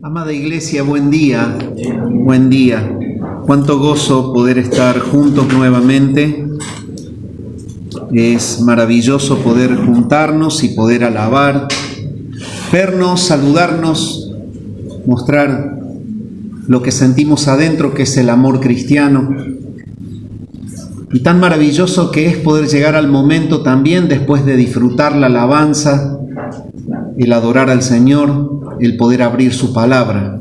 Amada Iglesia, buen día, buen día. Cuánto gozo poder estar juntos nuevamente. Es maravilloso poder juntarnos y poder alabar, vernos, saludarnos, mostrar lo que sentimos adentro, que es el amor cristiano. Y tan maravilloso que es poder llegar al momento también, después de disfrutar la alabanza, el adorar al Señor, el poder abrir su palabra.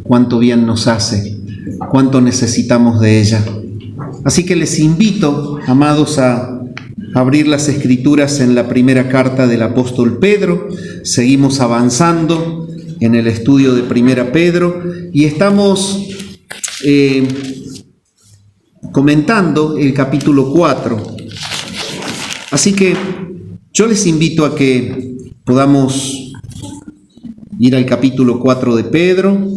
Cuánto bien nos hace, cuánto necesitamos de ella. Así que les invito, amados, a abrir las Escrituras en la primera carta del apóstol Pedro. Seguimos avanzando en el estudio de Primera Pedro y estamos comentando el capítulo 4. Así que yo les invito a que podamos ir al capítulo 4 de Pedro.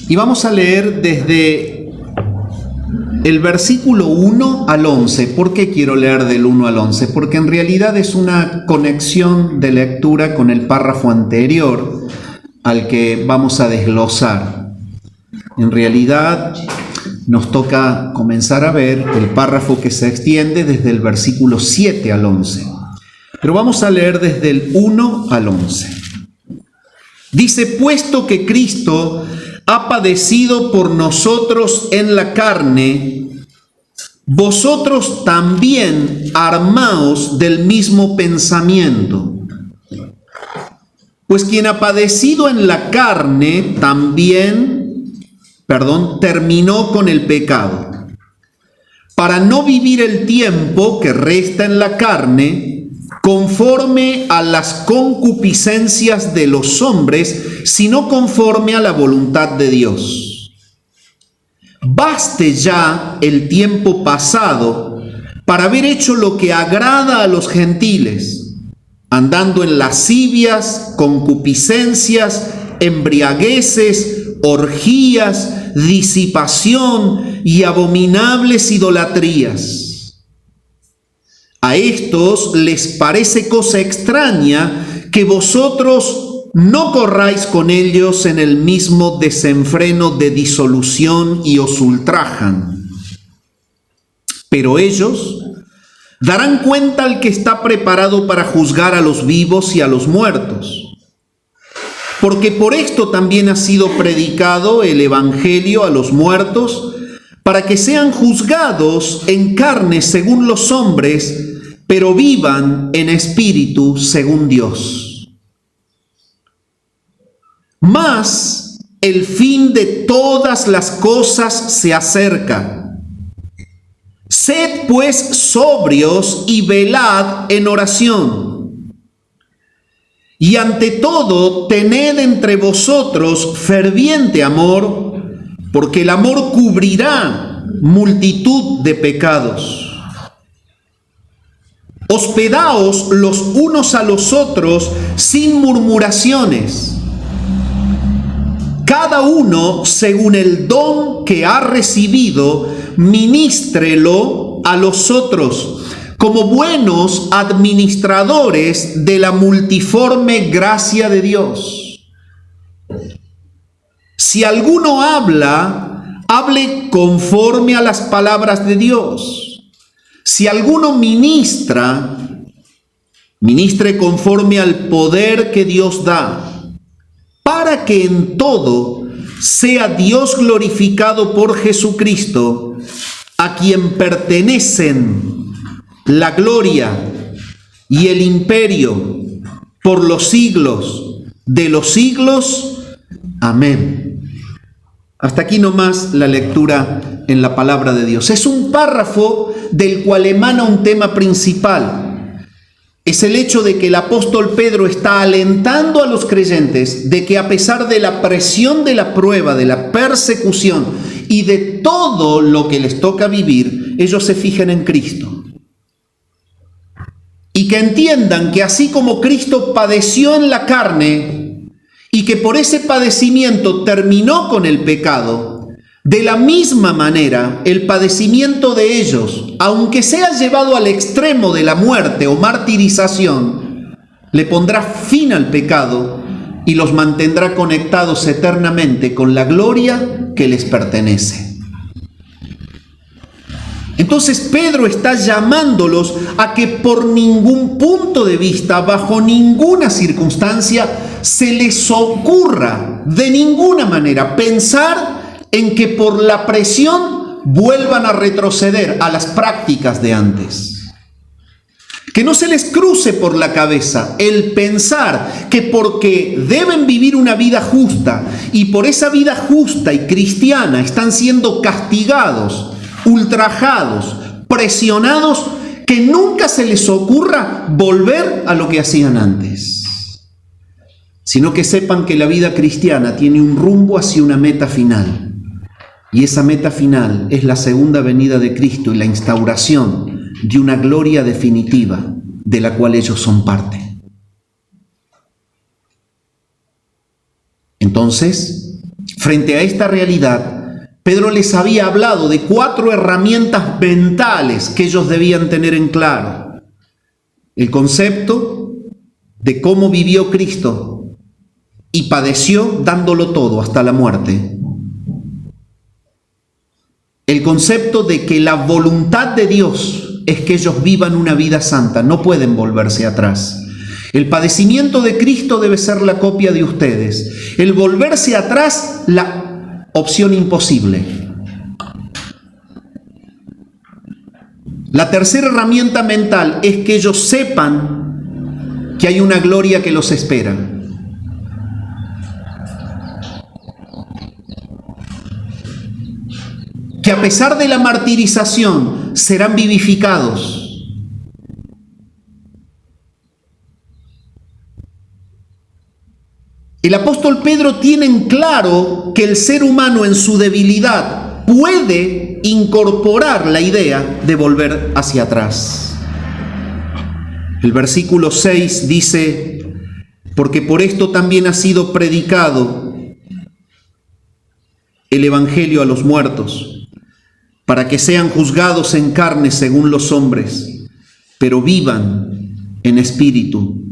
Y vamos a leer desde el versículo 1 al 11. ¿Por qué quiero leer del 1 al 11? Porque en realidad es una conexión de lectura con el párrafo anterior al que vamos a desglosar. En realidad nos toca comenzar a ver el párrafo que se extiende desde el versículo 7 al 11. Pero vamos a leer desde el 1 al 11. Dice: puesto que Cristo ha padecido por nosotros en la carne, vosotros también armaos del mismo pensamiento. Pues quien ha padecido en la carne terminó con el pecado, para no vivir el tiempo que resta en la carne conforme a las concupiscencias de los hombres, sino conforme a la voluntad de Dios. Baste ya el tiempo pasado para haber hecho lo que agrada a los gentiles, andando en lascivias, concupiscencias, embriagueces, orgías, disipación y abominables idolatrías. A estos les parece cosa extraña que vosotros no corráis con ellos en el mismo desenfreno de disolución y os ultrajan. Pero ellos darán cuenta al que está preparado para juzgar a los vivos y a los muertos. Porque por esto también ha sido predicado el Evangelio a los muertos, para que sean juzgados en carne según los hombres, pero vivan en espíritu según Dios. Mas el fin de todas las cosas se acerca. Sed pues sobrios y velad en oración. Y ante todo, tened entre vosotros ferviente amor, porque el amor cubrirá multitud de pecados. Hospedaos los unos a los otros sin murmuraciones, cada uno según el don que ha recibido, ministrelo a los otros, como buenos administradores de la multiforme gracia de Dios. Si alguno habla, hable conforme a las palabras de Dios. Si alguno ministra, ministre conforme al poder que Dios da, para que en todo sea Dios glorificado por Jesucristo, a quien pertenecen la gloria y el imperio por los siglos de los siglos. Amén. Hasta aquí nomás la lectura en la palabra de Dios. Es un párrafo del cual emana un tema principal. Es el hecho de que el apóstol Pedro está alentando a los creyentes de que a pesar de la presión de la prueba, de la persecución y de todo lo que les toca vivir, ellos se fijen en Cristo. Y que entiendan que así como Cristo padeció en la carne y que por ese padecimiento terminó con el pecado, de la misma manera el padecimiento de ellos, aunque sea llevado al extremo de la muerte o martirización, le pondrá fin al pecado y los mantendrá conectados eternamente con la gloria que les pertenece. Entonces Pedro está llamándolos a que por ningún punto de vista, bajo ninguna circunstancia, se les ocurra de ninguna manera pensar en que por la presión vuelvan a retroceder a las prácticas de antes. Que no se les cruce por la cabeza el pensar que porque deben vivir una vida justa y por esa vida justa y cristiana están siendo castigados, ultrajados, presionados, que nunca se les ocurra volver a lo que hacían antes. Sino que sepan que la vida cristiana tiene un rumbo hacia una meta final. Y esa meta final es la segunda venida de Cristo y la instauración de una gloria definitiva de la cual ellos son parte. Entonces, frente a esta realidad, Pedro les había hablado de 4 herramientas mentales que ellos debían tener en claro. El concepto de cómo vivió Cristo y padeció dándolo todo hasta la muerte. El concepto de que la voluntad de Dios es que ellos vivan una vida santa, no pueden volverse atrás. El padecimiento de Cristo debe ser la copia de ustedes. El volverse atrás, la opción imposible. La tercera herramienta mental es que ellos sepan que hay una gloria que los espera. Que a pesar de la martirización serán vivificados. El apóstol Pedro tiene en claro que el ser humano en su debilidad puede incorporar la idea de volver hacia atrás. El versículo 6 dice: porque por esto también ha sido predicado el evangelio a los muertos, para que sean juzgados en carne según los hombres, pero vivan en espíritu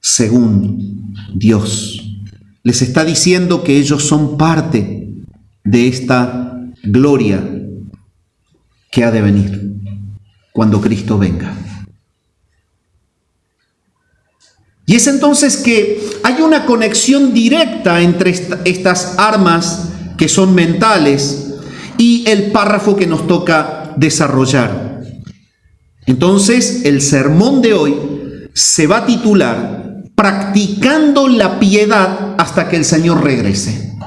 según Dios. Les está diciendo que ellos son parte de esta gloria que ha de venir cuando Cristo venga. Y es entonces que hay una conexión directa entre estas armas que son mentales y el párrafo que nos toca desarrollar. Entonces, el sermón de hoy se va a titular Practicando la piedad hasta que el Señor regrese.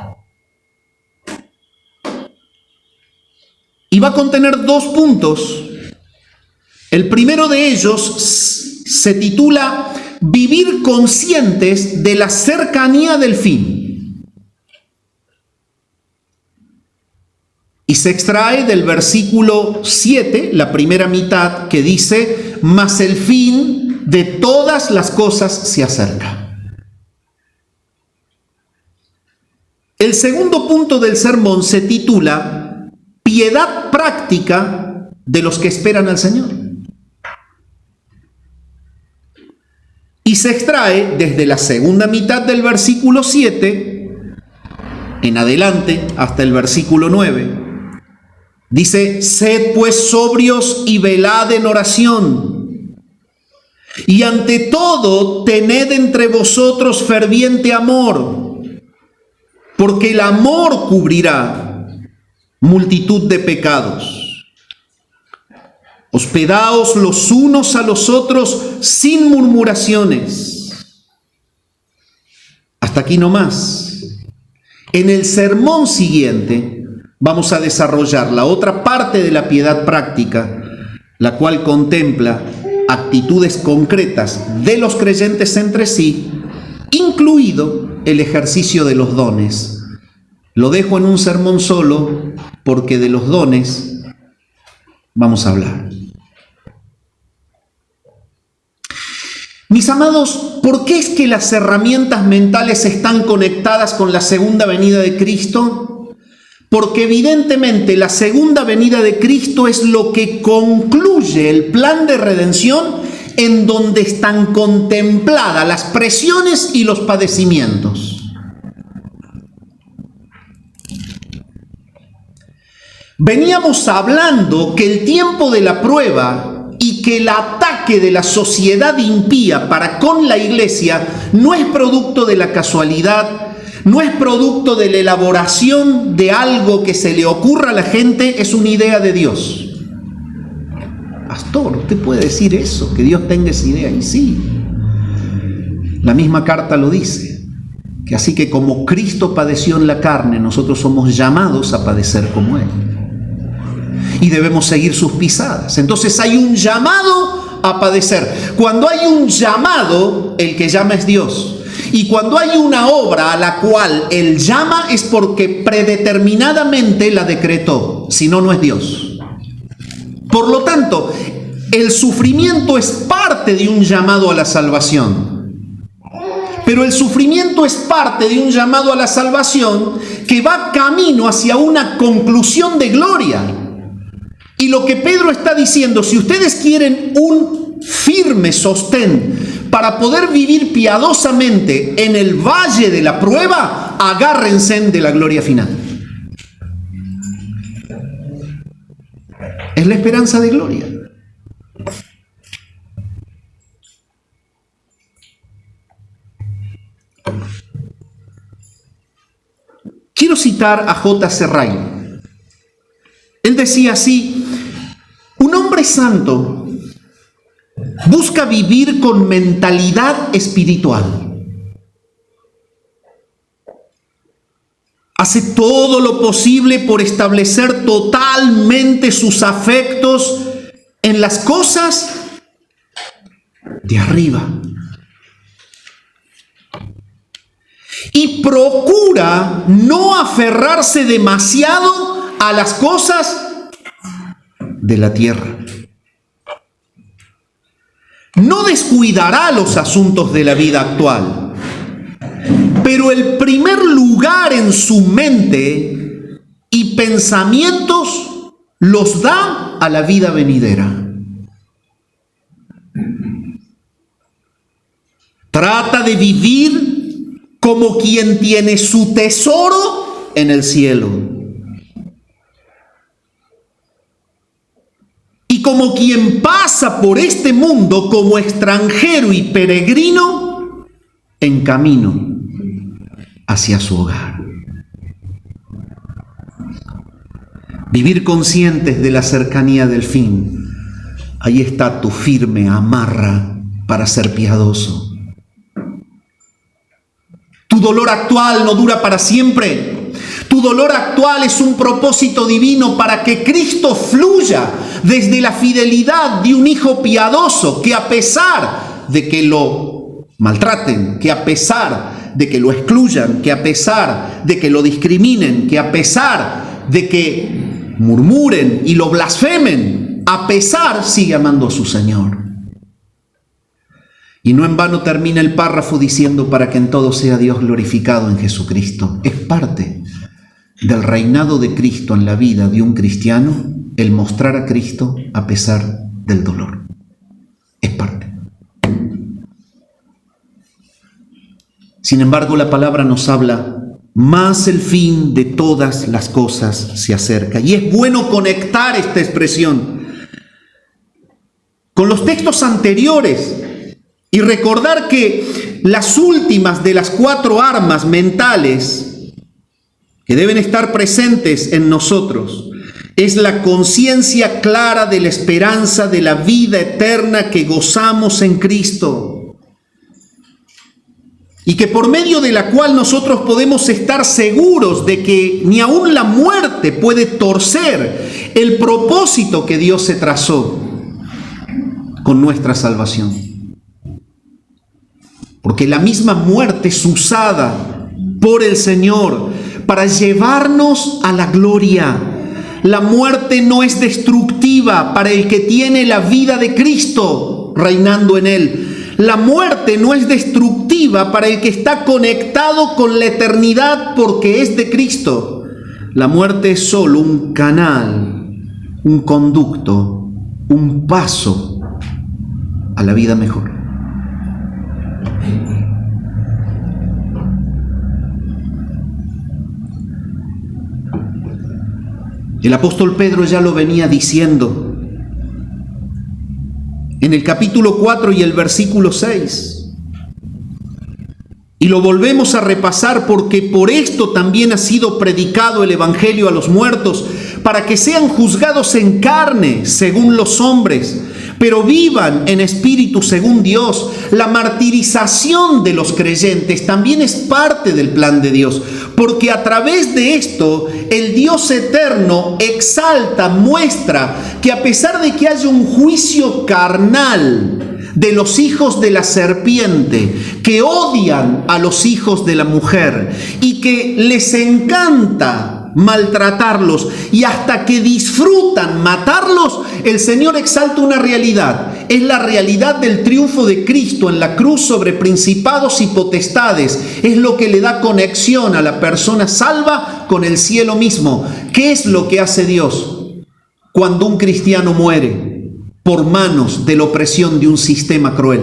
Y va a contener 2 puntos. El primero de ellos se titula Vivir conscientes de la cercanía del fin. Y se extrae del versículo 7, la primera mitad, que dice: mas el fin de todas las cosas se acerca. El segundo punto del sermón se titula Piedad práctica de los que esperan al Señor. Y se extrae desde la segunda mitad del versículo 7 en adelante hasta el versículo 9. Dice: sed pues sobrios y velad en oración. Y ante todo, tened entre vosotros ferviente amor, porque el amor cubrirá multitud de pecados. Hospedaos los unos a los otros sin murmuraciones. Hasta aquí no más. En el sermón siguiente vamos a desarrollar la otra parte de la piedad práctica, la cual contempla actitudes concretas de los creyentes entre sí, incluido el ejercicio de los dones. Lo dejo en un sermón solo porque de los dones vamos a hablar. Mis amados, ¿por qué es que las herramientas mentales están conectadas con la segunda venida de Cristo? Porque evidentemente la segunda venida de Cristo es lo que concluye el plan de redención, en donde están contempladas las presiones y los padecimientos. Veníamos hablando que el tiempo de la prueba y que el ataque de la sociedad impía para con la iglesia no es producto de la casualidad, no es producto de la elaboración de algo que se le ocurra a la gente, es una idea de Dios. Pastor, usted puede decir eso, que Dios tenga esa idea, y sí. La misma carta lo dice, que así que como Cristo padeció en la carne, nosotros somos llamados a padecer como Él. Y debemos seguir sus pisadas. Entonces hay un llamado a padecer. Cuando hay un llamado, el que llama es Dios. Y cuando hay una obra a la cual Él llama, es porque predeterminadamente la decretó. Si no, no es Dios. Por lo tanto, el sufrimiento es parte de un llamado a la salvación. Pero el sufrimiento es parte de un llamado a la salvación que va camino hacia una conclusión de gloria. Y lo que Pedro está diciendo, si ustedes quieren un firme sostén para poder vivir piadosamente en el valle de la prueba, agárrense de la gloria final. Es la esperanza de gloria. Quiero citar a J.C. Ryle. Él decía así: un hombre santo busca vivir con mentalidad espiritual. Hace todo lo posible por establecer totalmente sus afectos en las cosas de arriba. Y procura no aferrarse demasiado a las cosas de la tierra. No descuidará los asuntos de la vida actual, pero el primer lugar en su mente y pensamientos los da a la vida venidera. Trata de vivir como quien tiene su tesoro en el cielo. Y como quien pasa por este mundo como extranjero y peregrino en camino hacia su hogar. Vivir conscientes de la cercanía del fin. Ahí está tu firme amarra para ser piadoso. Tu dolor actual no dura para siempre. Tu dolor actual es un propósito divino para que Cristo fluya desde la fidelidad de un hijo piadoso que, a pesar de que lo maltraten, que a pesar de que lo excluyan, que a pesar de que lo discriminen, que a pesar de que murmuren y lo blasfemen, a pesar sigue amando a su Señor. Y no en vano termina el párrafo diciendo: para que en todo sea Dios glorificado en Jesucristo. Es parte del reinado de Cristo en la vida de un cristiano el mostrar a Cristo a pesar del dolor. Es parte. Sin embargo, la palabra nos habla: más el fin de todas las cosas se acerca. Y es bueno conectar esta expresión con los textos anteriores y recordar que las últimas de las 4 armas mentales que deben estar presentes en nosotros es la conciencia clara de la esperanza de la vida eterna que gozamos en Cristo, y que por medio de la cual nosotros podemos estar seguros de que ni aun la muerte puede torcer el propósito que Dios se trazó con nuestra salvación. Porque la misma muerte es usada por el Señor para llevarnos a la gloria. La muerte no es destructiva para el que tiene la vida de Cristo reinando en él. La muerte no es destructiva para el que está conectado con la eternidad porque es de Cristo. La muerte es solo un canal, un conducto, un paso a la vida mejor. El apóstol Pedro ya lo venía diciendo en el capítulo 4 y el versículo 6. Y lo volvemos a repasar porque por esto también ha sido predicado el evangelio a los muertos, para que sean juzgados en carne según los hombres, pero vivan en espíritu según Dios. La martirización de los creyentes también es parte del plan de Dios, porque a través de esto el Dios eterno exalta, muestra que a pesar de que haya un juicio carnal de los hijos de la serpiente, que odian a los hijos de la mujer y que les encanta maltratarlos y hasta que disfrutan matarlos, el Señor exalta una realidad. Es la realidad del triunfo de Cristo en la cruz sobre principados y potestades. Es lo que le da conexión a la persona salva con el cielo mismo. ¿Qué es lo que hace Dios cuando un cristiano muere por manos de la opresión de un sistema cruel?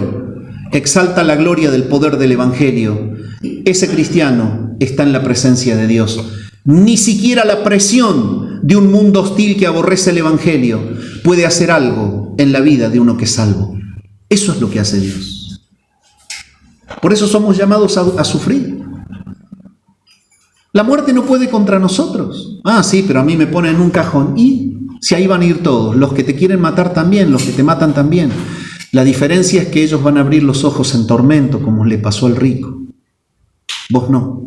Exalta la gloria del poder del evangelio. Ese cristiano está en la presencia de Dios. Ni siquiera la presión de un mundo hostil que aborrece el evangelio puede hacer algo en la vida de uno que es salvo. Eso es lo que hace Dios. Por eso somos llamados a sufrir. La muerte no puede contra nosotros. Ah, sí, pero a mí me ponen en un cajón. ¿Y si ahí van a ir todos? Los que te quieren matar también, los que te matan también. La diferencia es que ellos van a abrir los ojos en tormento, como le pasó al rico. Vos no.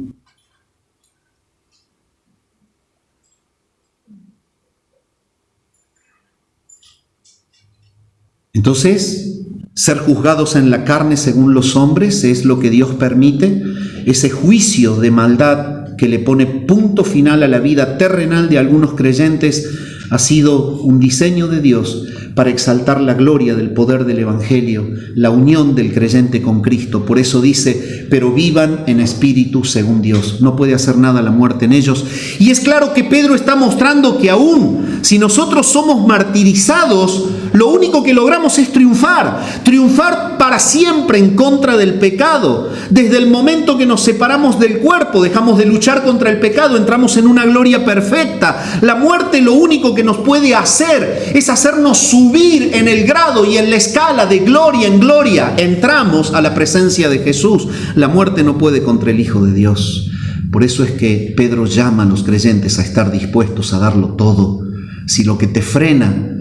Entonces, ser juzgados en la carne según los hombres es lo que Dios permite, ese juicio de maldad que le pone punto final a la vida terrenal de algunos creyentes ha sido un diseño de Dios para exaltar la gloria del poder del evangelio, la unión del creyente con Cristo. Por eso dice, pero vivan en espíritu según Dios. No puede hacer nada la muerte en ellos. Y es claro que Pedro está mostrando que aún si nosotros somos martirizados, lo único que logramos es triunfar para siempre en contra del pecado. Desde el momento que nos separamos del cuerpo, dejamos de luchar contra el pecado, entramos en una gloria perfecta. La muerte lo único que nos puede hacer es hacernos subir en el grado y en la escala de gloria en gloria. Entramos a la presencia de Jesús. La muerte no puede contra el Hijo de Dios. Por eso es que Pedro llama a los creyentes a estar dispuestos a darlo todo. Si lo que te frena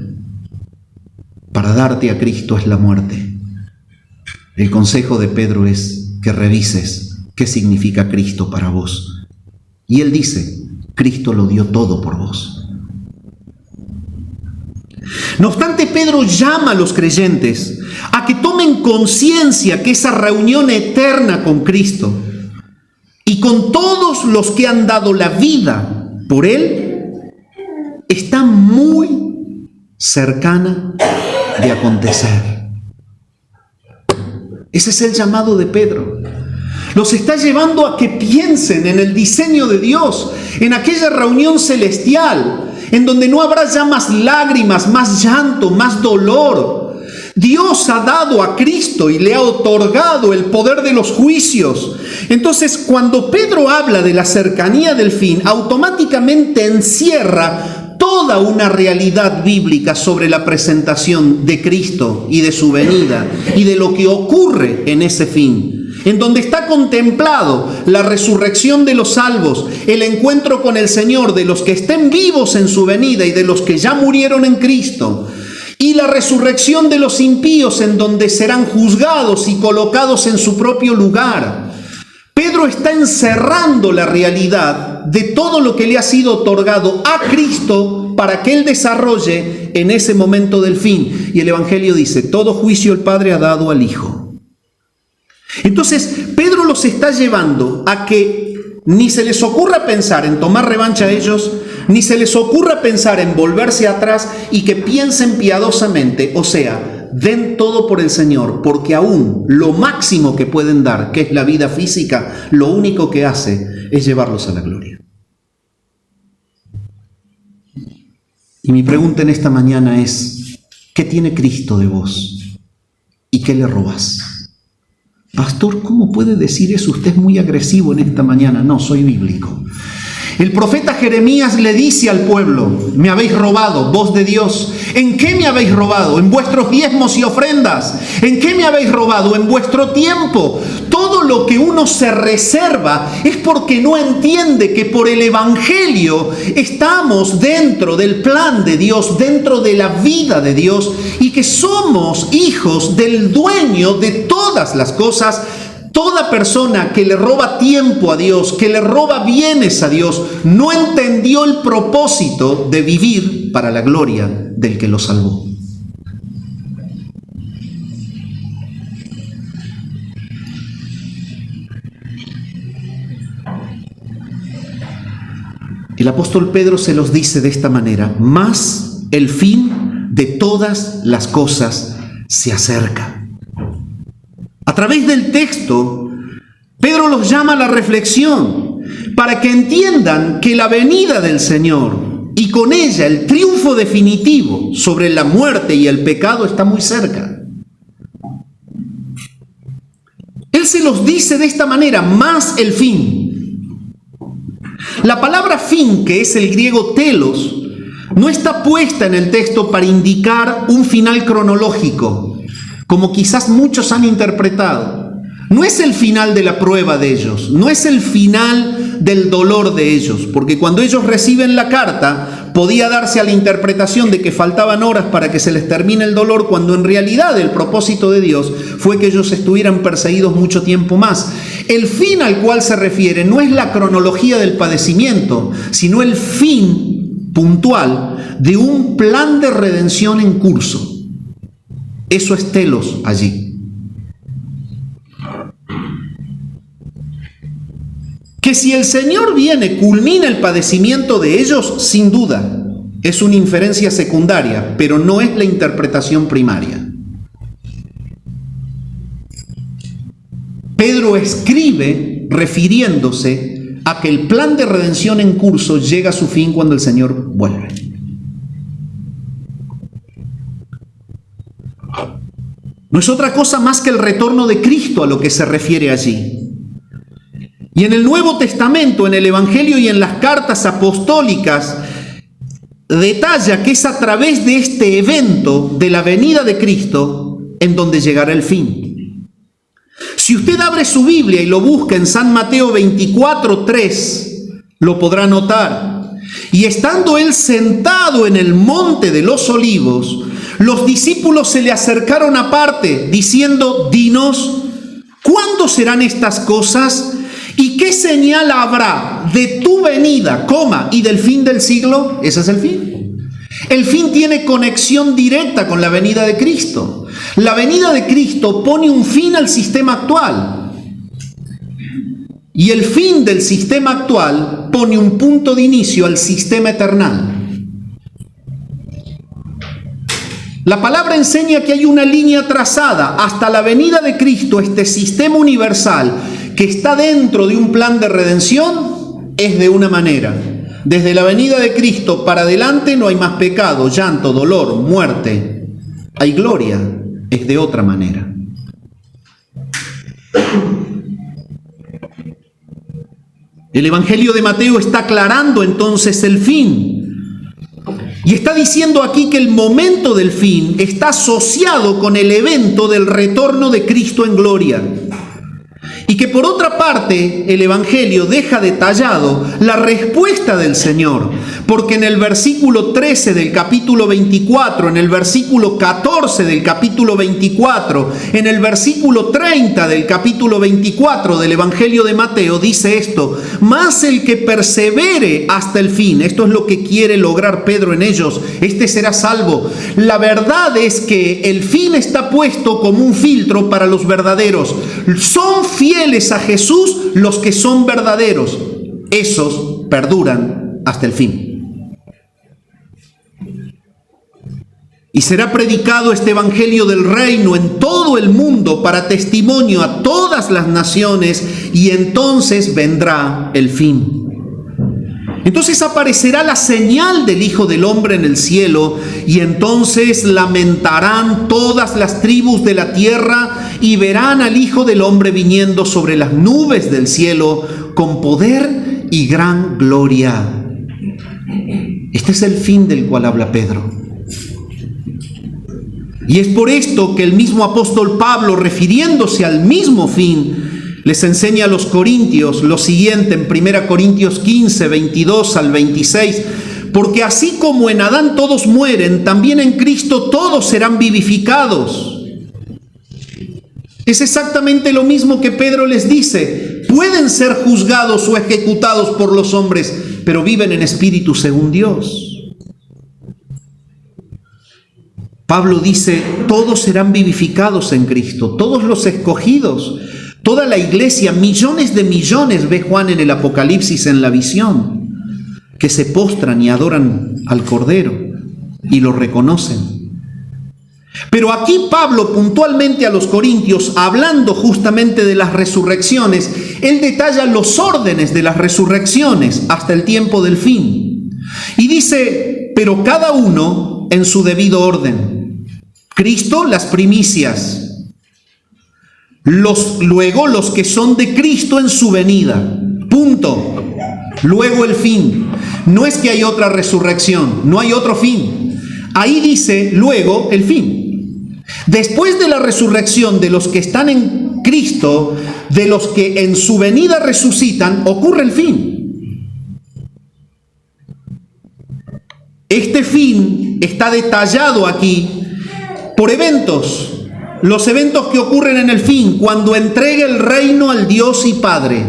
para darte a Cristo es la muerte, el consejo de Pedro es que revises qué significa Cristo para vos. Y él dice, Cristo lo dio todo por vos. No obstante, Pedro llama a los creyentes a que tomen conciencia que esa reunión eterna con Cristo y con todos los que han dado la vida por Él está muy cercana de acontecer. Ese es el llamado de Pedro. Los está llevando a que piensen en el diseño de Dios, en aquella reunión celestial, en donde no habrá ya más lágrimas, más llanto, más dolor. Dios ha dado a Cristo y le ha otorgado el poder de los juicios. Entonces, cuando Pedro habla de la cercanía del fin, automáticamente encierra toda una realidad bíblica sobre la presentación de Cristo y de su venida y de lo que ocurre en ese fin, en donde está contemplado la resurrección de los salvos, el encuentro con el Señor de los que estén vivos en su venida y de los que ya murieron en Cristo, y la resurrección de los impíos en donde serán juzgados y colocados en su propio lugar. Pedro está encerrando la realidad de todo lo que le ha sido otorgado a Cristo para que Él desarrolle en ese momento del fin. Y el Evangelio dice, todo juicio el Padre ha dado al Hijo. Entonces, Pedro los está llevando a que ni se les ocurra pensar en tomar revancha a ellos, ni se les ocurra pensar en volverse atrás y que piensen piadosamente, o sea, den todo por el Señor, porque aún lo máximo que pueden dar, que es la vida física, lo único que hace es llevarlos a la gloria. Y mi pregunta en esta mañana es, ¿qué tiene Cristo de vos? ¿Y qué le robás? Pastor, ¿cómo puede decir eso? Usted es muy agresivo en esta mañana. No, soy bíblico. El profeta Jeremías le dice al pueblo, me habéis robado, voz de Dios. ¿En qué me habéis robado? En vuestros diezmos y ofrendas. ¿En qué me habéis robado? En vuestro tiempo. Todo lo que uno se reserva es porque no entiende que por el Evangelio estamos dentro del plan de Dios, dentro de la vida de Dios, y que somos hijos del dueño de todas las cosas. Toda persona que le roba tiempo a Dios, que le roba bienes a Dios, no entendió el propósito de vivir para la gloria del que lo salvó. El apóstol Pedro se los dice de esta manera: mas el fin de todas las cosas se acerca. A través del texto, Pedro los llama a la reflexión para que entiendan que la venida del Señor y con ella el triunfo definitivo sobre la muerte y el pecado está muy cerca. Él se los dice de esta manera: más el fin. La palabra fin, que es el griego telos, no está puesta en el texto para indicar un final cronológico, como quizás muchos han interpretado. No es el final de la prueba de ellos, no es el final del dolor de ellos, porque cuando ellos reciben la carta podía darse a la interpretación de que faltaban horas para que se les termine el dolor, cuando en realidad el propósito de Dios fue que ellos estuvieran perseguidos mucho tiempo más. El fin al cual se refiere no es la cronología del padecimiento, sino el fin puntual de un plan de redención en curso. Eso es telos allí. Que si el Señor viene, culmina el padecimiento de ellos, sin duda. Es una inferencia secundaria, pero no es la interpretación primaria. Pedro escribe refiriéndose a que el plan de redención en curso llega a su fin cuando el Señor vuelve. No es otra cosa más que el retorno de Cristo a lo que se refiere allí. Y en el Nuevo Testamento, en el Evangelio y en las cartas apostólicas, detalla que es a través de este evento de la venida de Cristo en donde llegará el fin. Si usted abre su Biblia y lo busca en San Mateo 24:3, lo podrá notar. Y estando él sentado en el monte de los olivos, los discípulos se le acercaron aparte, diciendo: dinos, ¿cuándo serán estas cosas? ¿Y qué señal habrá de tu venida, y del fin del siglo? Ese es el fin. El fin tiene conexión directa con la venida de Cristo. La venida de Cristo pone un fin al sistema actual. Y el fin del sistema actual pone un punto de inicio al sistema eternal. La palabra enseña que hay una línea trazada hasta la venida de Cristo. Este sistema universal que está dentro de un plan de redención es de una manera. Desde la venida de Cristo para adelante no hay más pecado, llanto, dolor, muerte. Hay gloria, es de otra manera. El Evangelio de Mateo está aclarando entonces el fin. Y está diciendo aquí que el momento del fin está asociado con el evento del retorno de Cristo en gloria. Y que por otra parte el Evangelio deja detallado la respuesta del Señor, porque en el versículo 13 del capítulo 24, en el versículo 14 del capítulo 24, en el versículo 30 del capítulo 24 del Evangelio de Mateo dice esto: mas el que persevere hasta el fin, esto es lo que quiere lograr Pedro en ellos, este será salvo. La verdad es que el fin está puesto como un filtro para los verdaderos. Son fieles a Jesús los que son verdaderos, esos perduran hasta el fin. Y será predicado este evangelio del reino en todo el mundo para testimonio a todas las naciones, y entonces vendrá el fin. Entonces aparecerá la señal del Hijo del Hombre en el cielo, y entonces lamentarán todas las tribus de la tierra y verán al Hijo del Hombre viniendo sobre las nubes del cielo con poder y gran gloria. Este es el fin del cual habla Pedro. Y es por esto que el mismo apóstol Pablo, refiriéndose al mismo fin, les enseña a los corintios lo siguiente en 1 Corintios 15, 22 al 26. Porque así como en Adán todos mueren, también en Cristo todos serán vivificados. Es exactamente lo mismo que Pedro les dice. Pueden ser juzgados o ejecutados por los hombres, pero viven en espíritu según Dios. Pablo dice, todos serán vivificados en Cristo, todos los escogidos, toda la iglesia, millones de millones, ve Juan en el Apocalipsis en la visión, que se postran y adoran al Cordero y lo reconocen. Pero aquí Pablo, puntualmente a los corintios, hablando justamente de las resurrecciones, él detalla los órdenes de las resurrecciones hasta el tiempo del fin. Y dice, pero cada uno en su debido orden. Cristo, las primicias. Luego los que son de Cristo en su venida. Punto. Luego el fin. No es que hay otra resurrección, no hay otro fin. Ahí dice luego el fin. Después de la resurrección de los que están en Cristo, de los que en su venida resucitan, ocurre el fin. Este fin está detallado aquí por eventos, los eventos que ocurren en el fin, cuando entregue el reino al Dios y Padre.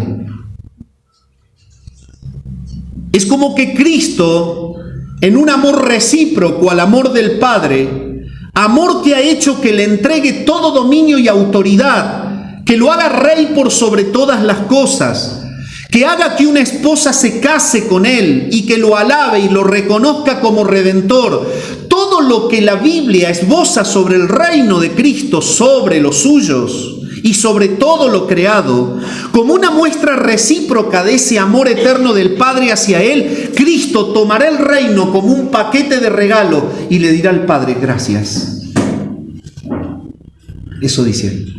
Es como que Cristo, en un amor recíproco al amor del Padre, amor que ha hecho que le entregue todo dominio y autoridad, que lo haga rey por sobre todas las cosas, que haga que una esposa se case con él y que lo alabe y lo reconozca como redentor. Todo lo que la Biblia esboza sobre el reino de Cristo, sobre los suyos y sobre todo lo creado, como una muestra recíproca de ese amor eterno del Padre hacia él, Cristo tomará el reino como un paquete de regalo y le dirá al Padre, gracias. Eso dice él.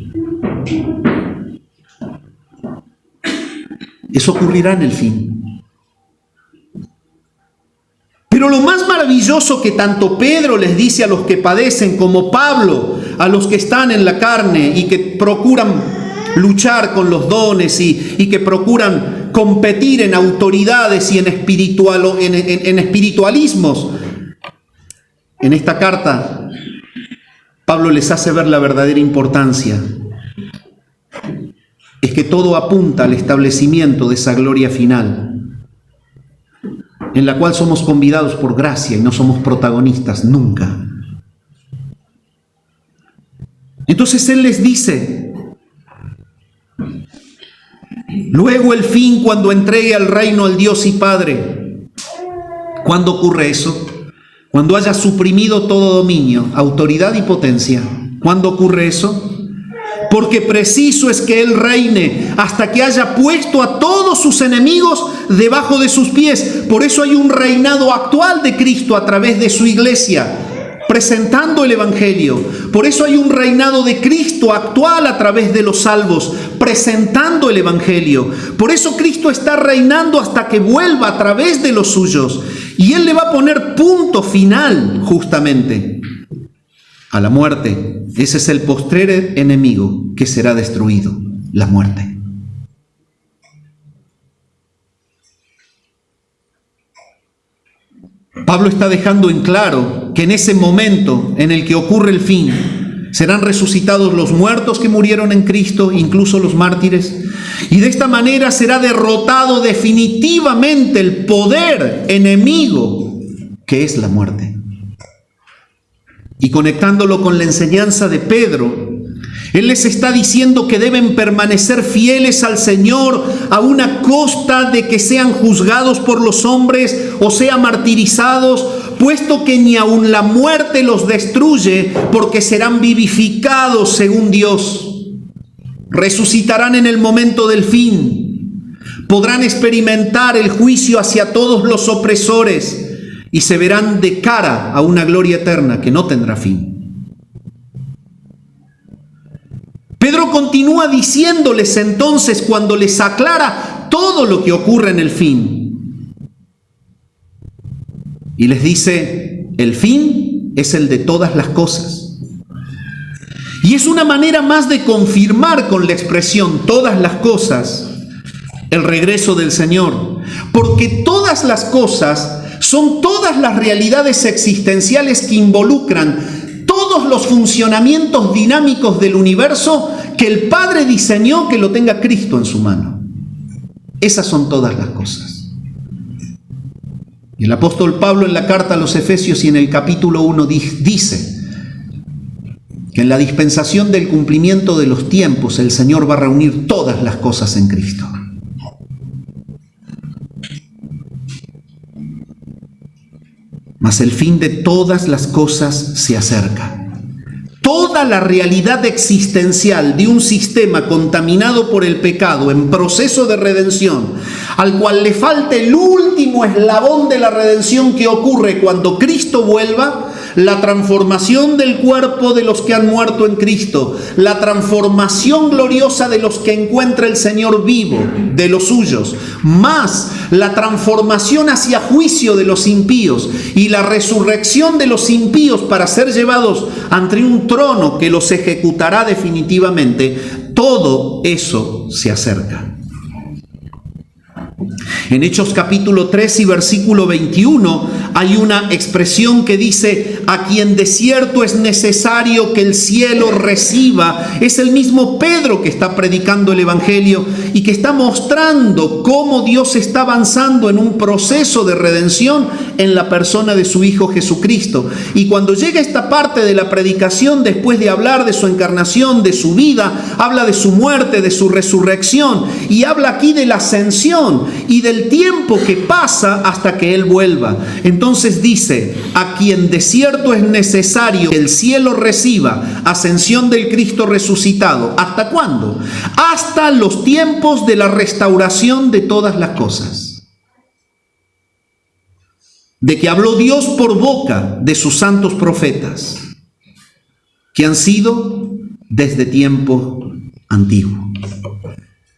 Eso ocurrirá en el fin. Pero lo más maravilloso que tanto Pedro les dice a los que padecen, como Pablo a los que están en la carne y que procuran luchar con los dones y que procuran competir en autoridades y en espiritualismos, en esta carta Pablo les hace ver la verdadera importancia. Es que todo apunta al establecimiento de esa gloria final, en la cual somos convidados por gracia y no somos protagonistas nunca. Entonces él les dice, luego el fin, cuando entregue al reino al Dios y Padre. ¿Cuándo ocurre eso? Cuando haya suprimido todo dominio, autoridad y potencia. ¿Cuándo ocurre eso? Porque preciso es que Él reine hasta que haya puesto a todos sus enemigos debajo de sus pies. Por eso hay un reinado actual de Cristo a través de su iglesia, presentando el Evangelio. Por eso hay un reinado de Cristo actual a través de los salvos, presentando el Evangelio. Por eso Cristo está reinando hasta que vuelva a través de los suyos. Y Él le va a poner punto final justamente a la muerte. Ese es el postrer enemigo que será destruido, la muerte. Pablo está dejando en claro que en ese momento en el que ocurre el fin, serán resucitados los muertos que murieron en Cristo, incluso los mártires, y de esta manera será derrotado definitivamente el poder enemigo que es la muerte. Y conectándolo con la enseñanza de Pedro, él les está diciendo que deben permanecer fieles al Señor a una costa de que sean juzgados por los hombres o sean martirizados puesto que ni aun la muerte los destruye, porque serán vivificados según Dios. Resucitarán en el momento del fin. Podrán experimentar el juicio hacia todos los opresores y se verán de cara a una gloria eterna que no tendrá fin. Pedro continúa diciéndoles entonces, cuando les aclara todo lo que ocurre en el fin, y les dice: el fin es el de todas las cosas. Y es una manera más de confirmar con la expresión todas las cosas el regreso del Señor, porque todas las cosas son todas las realidades existenciales que involucran todos los funcionamientos dinámicos del universo que el Padre diseñó que lo tenga Cristo en su mano. Esas son todas las cosas. Y el apóstol Pablo en la carta a los Efesios y en el capítulo 1 dice que en la dispensación del cumplimiento de los tiempos el Señor va a reunir todas las cosas en Cristo. Mas el fin de todas las cosas se acerca. Toda la realidad existencial de un sistema contaminado por el pecado en proceso de redención, al cual le falta el último eslabón de la redención que ocurre cuando Cristo vuelva, la transformación del cuerpo de los que han muerto en Cristo, la transformación gloriosa de los que encuentra el Señor vivo, de los suyos, más la transformación hacia juicio de los impíos y la resurrección de los impíos para ser llevados ante un trono que los ejecutará definitivamente. Todo eso se acerca. En Hechos capítulo 3 y versículo 21 hay una expresión que dice: a quien de cierto es necesario que el cielo reciba. Es el mismo Pedro que está predicando el Evangelio y que está mostrando cómo Dios está avanzando en un proceso de redención en la persona de su Hijo Jesucristo. Y cuando llega esta parte de la predicación, después de hablar de su encarnación, de su vida, habla de su muerte, de su resurrección, y habla aquí de la ascensión y del tiempo que pasa hasta que Él vuelva. Entonces dice: a quien de cierto es necesario que el cielo reciba, ascensión del Cristo resucitado. ¿Hasta cuándo? Hasta los tiempos de la restauración de todas las cosas, de que habló Dios por boca de sus santos profetas, que han sido desde tiempo antiguo.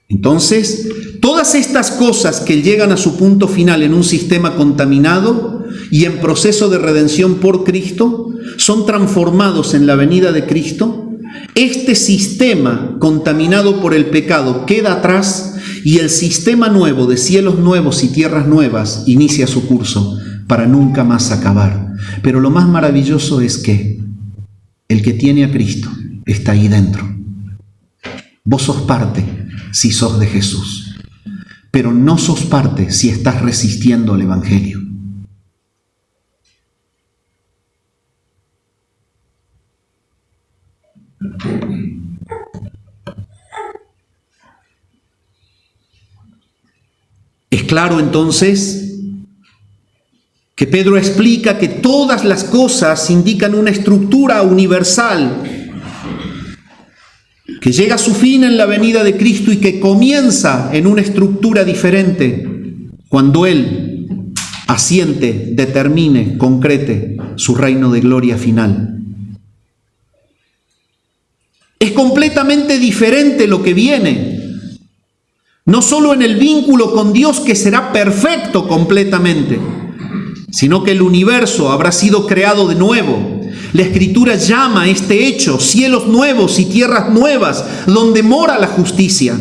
Entonces, todas estas cosas que llegan a su punto final en un sistema contaminado y en proceso de redención por Cristo, son transformados en la venida de Cristo. Este sistema contaminado por el pecado queda atrás y el sistema nuevo de cielos nuevos y tierras nuevas inicia su curso para nunca más acabar. Pero lo más maravilloso es que el que tiene a Cristo está ahí dentro. Vos sos parte si sos de Jesús, pero no sos parte si estás resistiendo al Evangelio. Es claro entonces que Pedro explica que todas las cosas indican una estructura universal que llega a su fin en la venida de Cristo y que comienza en una estructura diferente cuando Él asiente, determine, concrete su reino de gloria final. Es completamente diferente lo que viene, no solo en el vínculo con Dios, que será perfecto completamente, sino que el universo habrá sido creado de nuevo. La Escritura llama a este hecho cielos nuevos y tierras nuevas, donde mora la justicia.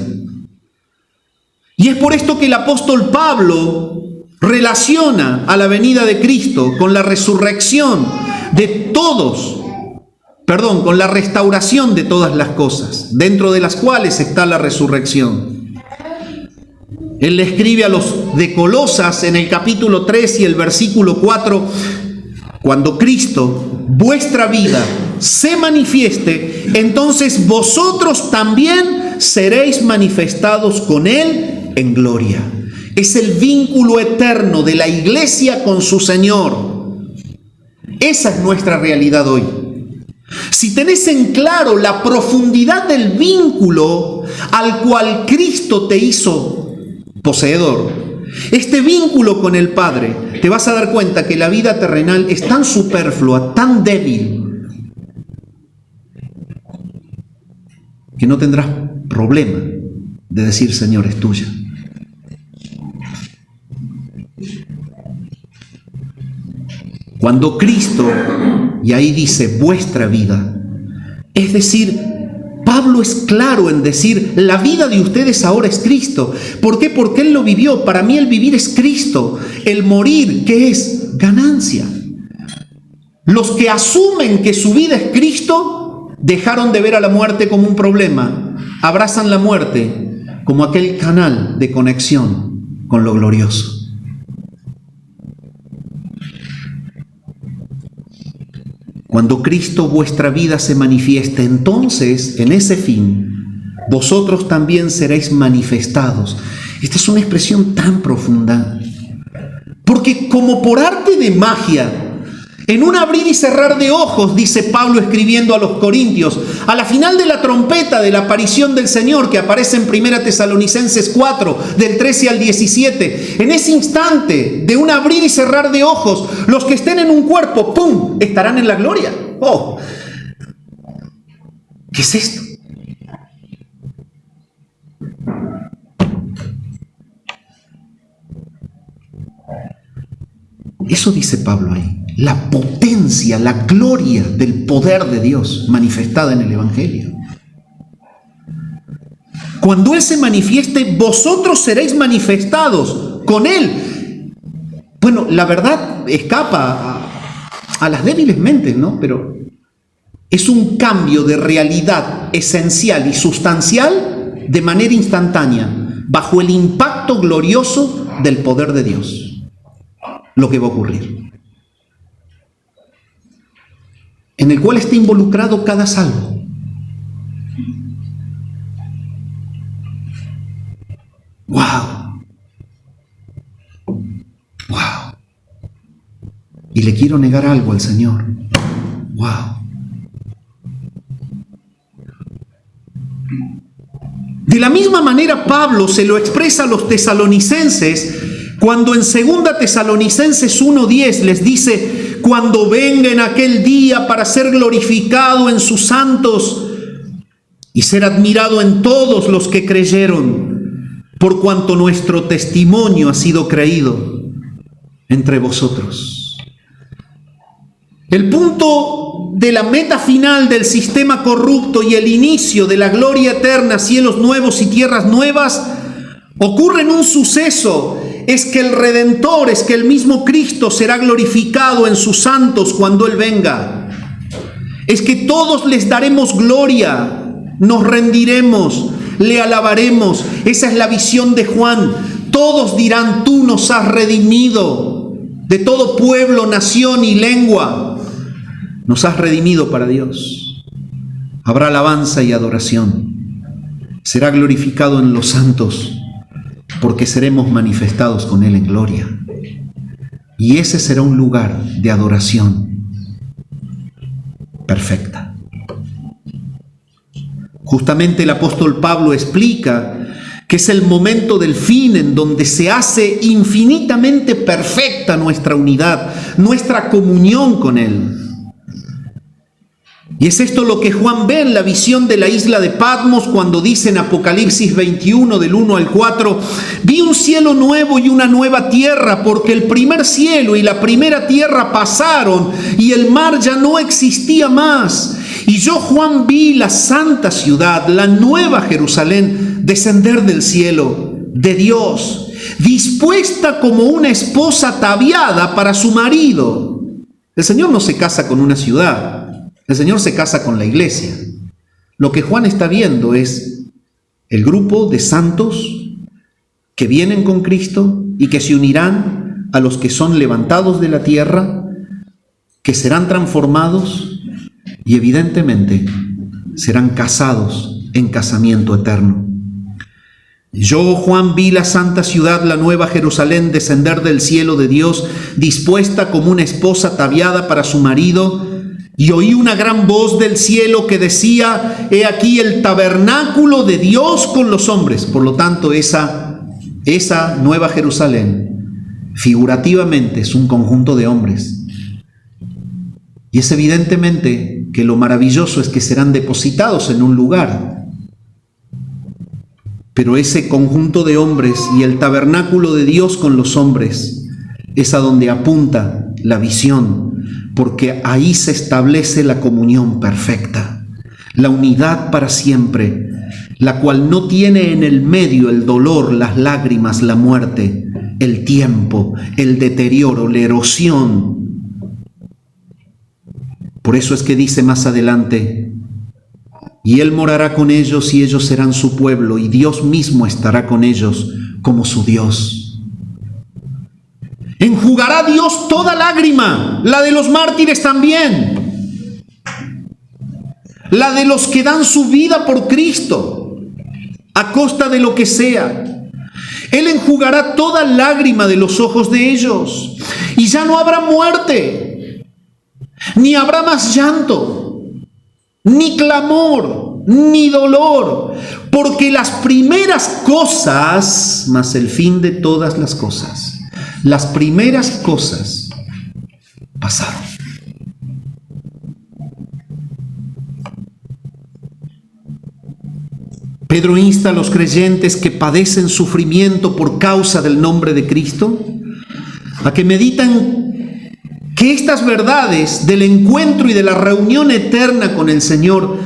Y es por esto que el apóstol Pablo relaciona a la venida de Cristo con la resurrección de todos, con la restauración de todas las cosas, dentro de las cuales está la resurrección. Él le escribe a los de Colosas en el capítulo 3 y el versículo 4: cuando Cristo, vuestra vida, se manifieste, entonces vosotros también seréis manifestados con Él en gloria. Es el vínculo eterno de la iglesia con su Señor. Esa es nuestra realidad hoy. Si tenés en claro la profundidad del vínculo al cual Cristo te hizo poseedor, este vínculo con el Padre, te vas a dar cuenta que la vida terrenal es tan superflua, tan débil, que no tendrás problema de decir: Señor, es tuya. Cuando Cristo, y ahí dice vuestra vida, es decir, Pablo es claro en decir: la vida de ustedes ahora es Cristo. ¿Por qué? Porque Él lo vivió. Para mí el vivir es Cristo. El morir, ¿qué es? Ganancia. Los que asumen que su vida es Cristo, dejaron de ver a la muerte como un problema. Abrazan la muerte como aquel canal de conexión con lo glorioso. Cuando Cristo vuestra vida se manifieste, entonces, en ese fin, vosotros también seréis manifestados. Esta es una expresión tan profunda, porque como por arte de magia, en un abrir y cerrar de ojos, dice Pablo escribiendo a los Corintios, a la final de la trompeta de la aparición del Señor, que aparece en 1 Tesalonicenses 4, del 13 al 17, en ese instante de un abrir y cerrar de ojos, los que estén en un cuerpo, ¡pum!, estarán en la gloria. ¡Oh! ¿Qué es esto? Eso dice Pablo ahí. La potencia, la gloria del poder de Dios manifestada en el Evangelio. Cuando Él se manifieste, vosotros seréis manifestados con Él. Bueno, la verdad escapa a las débiles mentes, ¿no? Pero es un cambio de realidad esencial y sustancial de manera instantánea, bajo el impacto glorioso del poder de Dios. Lo que va a ocurrir. En el cual está involucrado cada salvo. ¡Wow! ¡Wow! Y le quiero negar algo al Señor. ¡Wow! De la misma manera Pablo se lo expresa a los tesalonicenses cuando en 2 Tesalonicenses 1:10 les dice: cuando venga en aquel día para ser glorificado en sus santos y ser admirado en todos los que creyeron, por cuanto nuestro testimonio ha sido creído entre vosotros. El punto de la meta final del sistema corrupto y el inicio de la gloria eterna, cielos nuevos y tierras nuevas, ocurre en un suceso. Es que el Redentor, es que el mismo Cristo será glorificado en sus santos cuando Él venga. Es que todos les daremos gloria, nos rendiremos, le alabaremos. Esa es la visión de Juan. Todos dirán: tú nos has redimido de todo pueblo, nación y lengua. Nos has redimido para Dios. Habrá alabanza y adoración. Será glorificado en los santos, porque seremos manifestados con Él en gloria. Y ese será un lugar de adoración perfecta. Justamente el apóstol Pablo explica que es el momento del fin en donde se hace infinitamente perfecta nuestra unidad, nuestra comunión con Él. Y es esto lo que Juan ve en la visión de la isla de Patmos cuando dice en Apocalipsis 21 del 1 al 4: vi un cielo nuevo y una nueva tierra, porque el primer cielo y la primera tierra pasaron y el mar ya no existía más. Y yo, Juan, vi la santa ciudad, la nueva Jerusalén, descender del cielo de Dios, dispuesta como una esposa ataviada para su marido. El Señor no se casa con una ciudad. El Señor se casa con la iglesia. Lo que Juan está viendo es el grupo de santos que vienen con Cristo y que se unirán a los que son levantados de la tierra, que serán transformados y evidentemente serán casados en casamiento eterno. Yo, Juan, vi la santa ciudad, la nueva Jerusalén, descender del cielo de Dios, dispuesta como una esposa ataviada para su marido, y oí una gran voz del cielo que decía: he aquí el tabernáculo de Dios con los hombres. Por lo tanto, esa nueva Jerusalén, figurativamente, es un conjunto de hombres. Y es evidentemente que lo maravilloso es que serán depositados en un lugar. Pero ese conjunto de hombres y el tabernáculo de Dios con los hombres es a donde apunta la visión, porque ahí se establece la comunión perfecta, la unidad para siempre, la cual no tiene en el medio el dolor, las lágrimas, la muerte, el tiempo, el deterioro, la erosión. Por eso es que dice más adelante: y Él morará con ellos y ellos serán su pueblo, y Dios mismo estará con ellos como su Dios. Enjugará Dios toda lágrima, la de los mártires también, la de los que dan su vida por Cristo, a costa de lo que sea. Él enjugará toda lágrima de los ojos de ellos, y ya no habrá muerte, ni habrá más llanto, ni clamor, ni dolor, porque las primeras cosas, más el fin de todas las cosas, las primeras cosas pasaron. Pedro insta a los creyentes que padecen sufrimiento por causa del nombre de Cristo a que mediten que estas verdades del encuentro y de la reunión eterna con el Señor,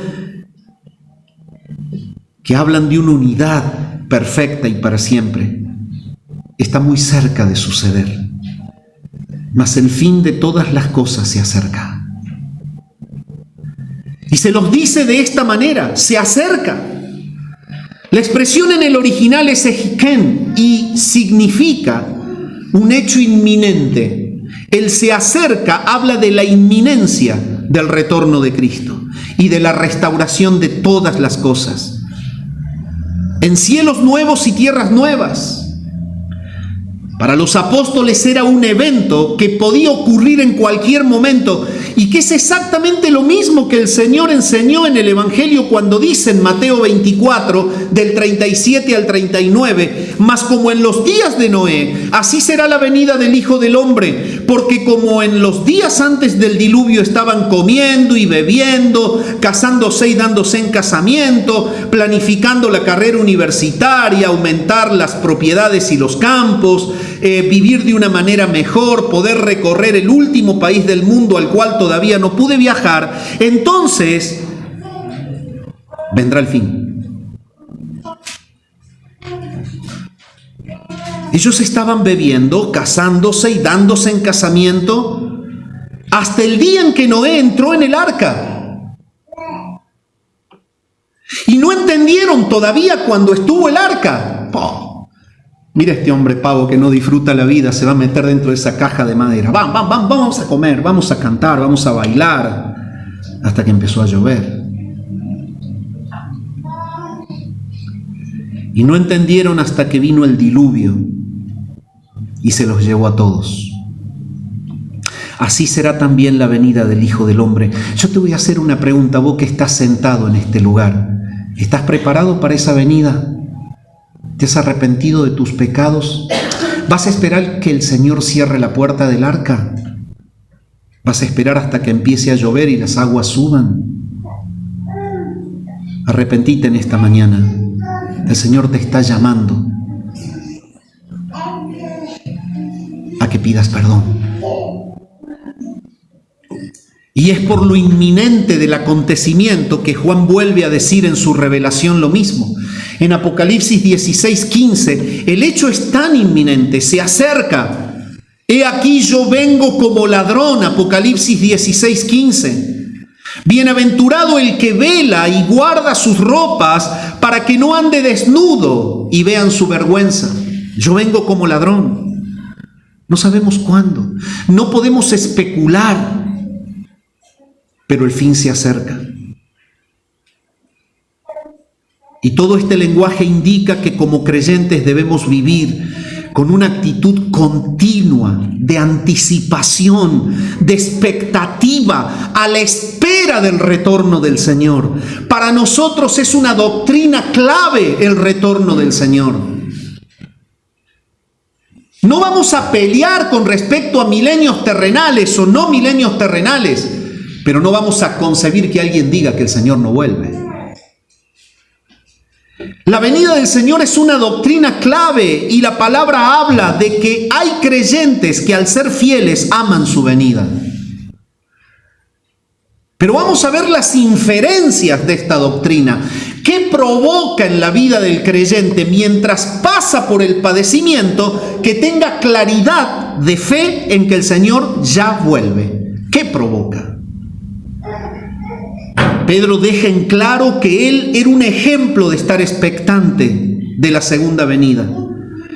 que hablan de una unidad perfecta y para siempre, está muy cerca de suceder. Mas el fin de todas las cosas se acerca. Y se los dice de esta manera: se acerca. La expresión en el original es ejiken y significa un hecho inminente. El se acerca habla de la inminencia del retorno de Cristo y de la restauración de todas las cosas. En cielos nuevos y tierras nuevas. Para los apóstoles era un evento que podía ocurrir en cualquier momento y que es exactamente lo mismo que el Señor enseñó en el Evangelio cuando dice en Mateo 24, del 37 al 39, mas como en los días de Noé, así será la venida del Hijo del Hombre, porque como en los días antes del diluvio estaban comiendo y bebiendo, casándose y dándose en casamiento, planificando la carrera universitaria, aumentar las propiedades y los campos, vivir de una manera mejor, poder recorrer el último país del mundo al cual todavía no pude viajar, entonces vendrá el fin. Ellos estaban bebiendo, casándose y dándose en casamiento hasta el día en que Noé entró en el arca. Y no entendieron todavía cuando estuvo el arca. Mira este hombre pavo que no disfruta la vida, se va a meter dentro de esa caja de madera. Vamos a comer, vamos a cantar, vamos a bailar. Hasta que empezó a llover. Y no entendieron hasta que vino el diluvio y se los llevó a todos. Así será también la venida del Hijo del Hombre. Yo te voy a hacer una pregunta, vos que estás sentado en este lugar. ¿Estás preparado para esa venida? ¿Te has arrepentido de tus pecados? ¿Vas a esperar que el Señor cierre la puerta del arca? ¿Vas a esperar hasta que empiece a llover y las aguas suban? Arrepentite en esta mañana. El Señor te está llamando a que pidas perdón. Y es por lo inminente del acontecimiento que Juan vuelve a decir en su revelación lo mismo. En Apocalipsis 16:15, el hecho es tan inminente, se acerca. He aquí yo vengo como ladrón, Apocalipsis 16:15. Bienaventurado el que vela y guarda sus ropas para que no ande desnudo y vean su vergüenza. Yo vengo como ladrón. No sabemos cuándo, no podemos especular, pero el fin se acerca. Y todo este lenguaje indica que como creyentes debemos vivir con una actitud continua de anticipación, de expectativa, a la espera del retorno del Señor. Para nosotros es una doctrina clave el retorno del Señor. No vamos a pelear con respecto a milenios terrenales o no milenios terrenales, pero no vamos a concebir que alguien diga que el Señor no vuelve. La venida del Señor es una doctrina clave y la palabra habla de que hay creyentes que al ser fieles aman su venida. Pero vamos a ver las inferencias de esta doctrina. ¿Qué provoca en la vida del creyente mientras pasa por el padecimiento que tenga claridad de fe en que el Señor ya vuelve? ¿Qué provoca? Pedro deja en claro que él era un ejemplo de estar expectante de la segunda venida.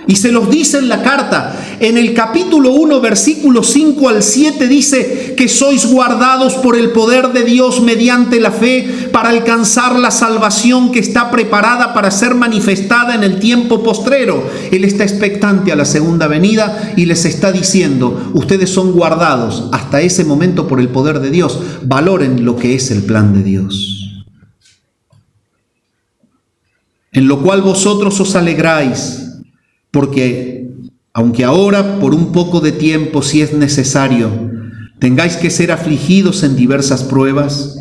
Y se los dice en la carta. En el capítulo 1, versículos 5 al 7 dice que sois guardados por el poder de Dios mediante la fe para alcanzar la salvación que está preparada para ser manifestada en el tiempo postrero. Él está expectante a la segunda venida y les está diciendo, ustedes son guardados hasta ese momento por el poder de Dios. Valoren lo que es el plan de Dios. En lo cual vosotros os alegráis, porque aunque ahora por un poco de tiempo, si es necesario, tengáis que ser afligidos en diversas pruebas,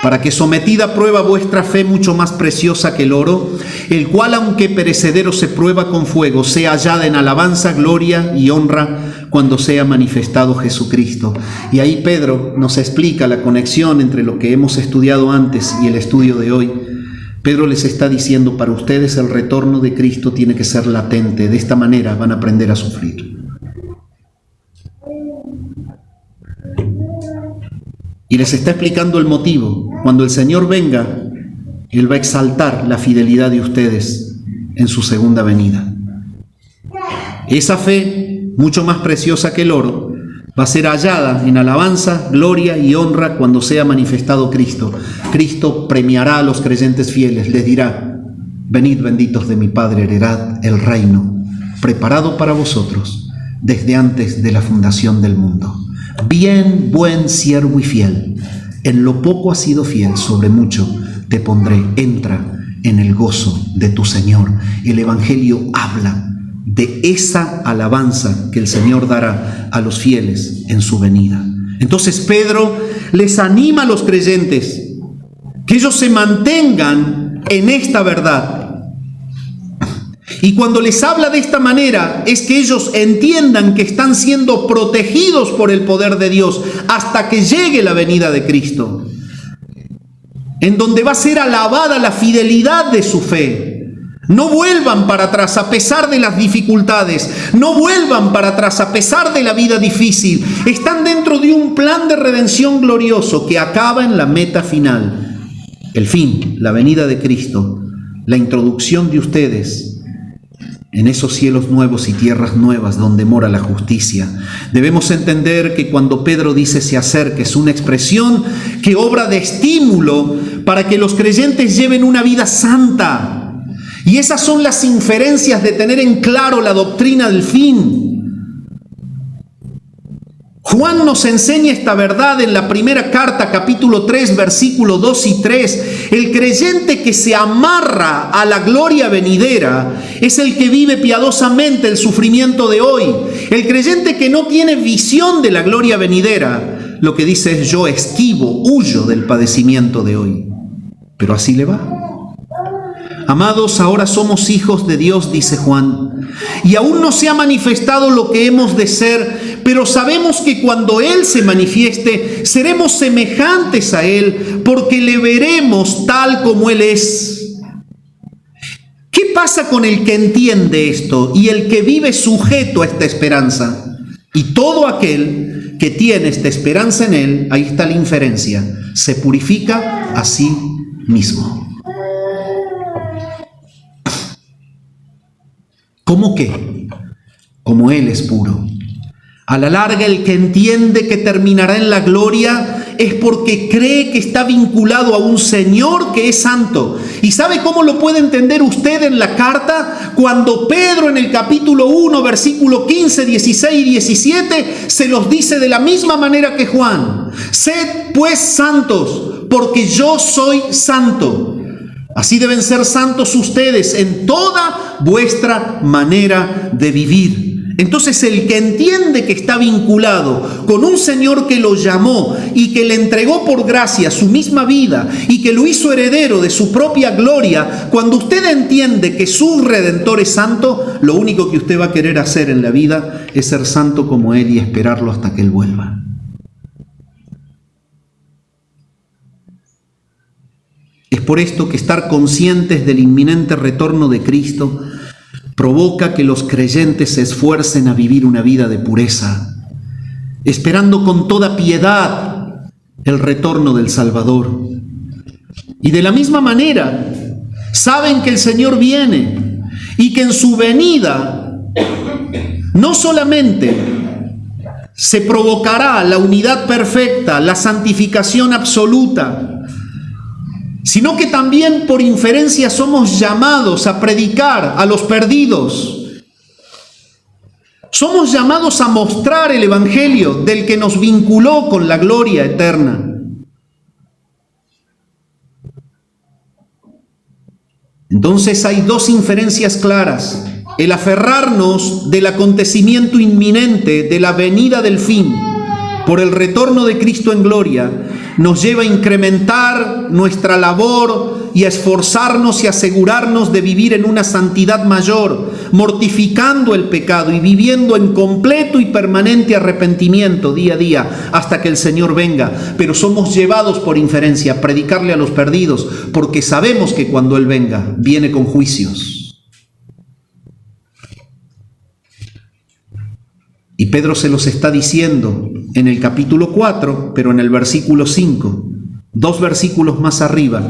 para que sometida a prueba vuestra fe mucho más preciosa que el oro, el cual aunque perecedero se prueba con fuego, sea hallada en alabanza, gloria y honra cuando sea manifestado Jesucristo. Y ahí Pedro nos explica la conexión entre lo que hemos estudiado antes y el estudio de hoy. Pedro les está diciendo, para ustedes el retorno de Cristo tiene que ser latente. De esta manera van a aprender a sufrir. Y les está explicando el motivo. Cuando el Señor venga, Él va a exaltar la fidelidad de ustedes en su segunda venida. Esa fe, mucho más preciosa que el oro, va a ser hallada en alabanza, gloria y honra cuando sea manifestado Cristo. Cristo premiará a los creyentes fieles, les dirá, venid benditos de mi Padre, heredad el reino, preparado para vosotros desde antes de la fundación del mundo. Bien, buen siervo y fiel, en lo poco has sido fiel, sobre mucho te pondré, entra en el gozo de tu Señor. El Evangelio habla de esa alabanza que el Señor dará a los fieles en su venida. Entonces Pedro les anima a los creyentes que ellos se mantengan en esta verdad. Y cuando les habla de esta manera es que ellos entiendan que están siendo protegidos por el poder de Dios hasta que llegue la venida de Cristo, en donde va a ser alabada la fidelidad de su fe. No vuelvan para atrás a pesar de las dificultades. No vuelvan para atrás a pesar de la vida difícil. Están dentro de un plan de redención glorioso que acaba en la meta final. El fin, la venida de Cristo, la introducción de ustedes en esos cielos nuevos y tierras nuevas donde mora la justicia. Debemos entender que cuando Pedro dice se acerca, es una expresión que obra de estímulo para que los creyentes lleven una vida santa. Y esas son las inferencias de tener en claro la doctrina del fin. Juan nos enseña esta verdad en la primera carta, capítulo 3, versículos 2 y 3. El creyente que se amarra a la gloria venidera es el que vive piadosamente el sufrimiento de hoy. El creyente que no tiene visión de la gloria venidera, lo que dice es yo esquivo, huyo del padecimiento de hoy. Pero así le va. Amados, ahora somos hijos de Dios, dice Juan, y aún no se ha manifestado lo que hemos de ser, pero sabemos que cuando Él se manifieste, seremos semejantes a Él, porque le veremos tal como Él es. ¿Qué pasa con el que entiende esto y el que vive sujeto a esta esperanza? Y todo aquel que tiene esta esperanza en Él, ahí está la inferencia, se purifica a sí mismo. ¿Cómo qué? Como Él es puro. A la larga, el que entiende que terminará en la gloria es porque cree que está vinculado a un Señor que es santo. ¿Y sabe cómo lo puede entender usted en la carta? Cuando Pedro en el capítulo 1, versículo 15, 16 y 17 se los dice de la misma manera que Juan. Sed pues santos, porque yo soy santo. Así deben ser santos ustedes en toda vuestra manera de vivir. Entonces el que entiende que está vinculado con un Señor que lo llamó y que le entregó por gracia su misma vida y que lo hizo heredero de su propia gloria, cuando usted entiende que su Redentor es santo, lo único que usted va a querer hacer en la vida es ser santo como Él y esperarlo hasta que Él vuelva. Es por esto que estar conscientes del inminente retorno de Cristo provoca que los creyentes se esfuercen a vivir una vida de pureza, esperando con toda piedad el retorno del Salvador. Y de la misma manera, saben que el Señor viene y que en su venida no solamente se provocará la unidad perfecta, la santificación absoluta, sino que también por inferencia somos llamados a predicar a los perdidos. Somos llamados a mostrar el Evangelio del que nos vinculó con la gloria eterna. Entonces hay dos inferencias claras. El aferrarnos del acontecimiento inminente de la venida del fin por el retorno de Cristo en gloria nos lleva a incrementar nuestra labor y a esforzarnos y asegurarnos de vivir en una santidad mayor, mortificando el pecado y viviendo en completo y permanente arrepentimiento día a día hasta que el Señor venga. Pero somos llevados por inferencia a predicarle a los perdidos porque sabemos que cuando Él venga, viene con juicios. Y Pedro se los está diciendo en el capítulo 4, pero en el versículo 5, 2 versículos más arriba,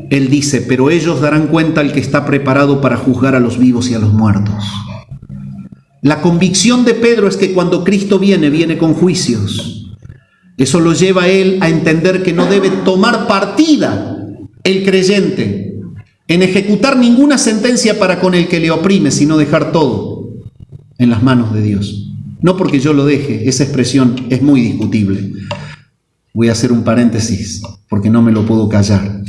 él dice: pero ellos darán cuenta al que está preparado para juzgar a los vivos y a los muertos. La convicción de Pedro es que cuando Cristo viene, viene con juicios. Eso lo lleva a él a entender que no debe tomar partida el creyente en ejecutar ninguna sentencia para con el que le oprime, sino dejar todo en las manos de Dios. No porque yo lo deje, esa expresión es muy discutible. Voy a hacer un paréntesis porque no me lo puedo callar.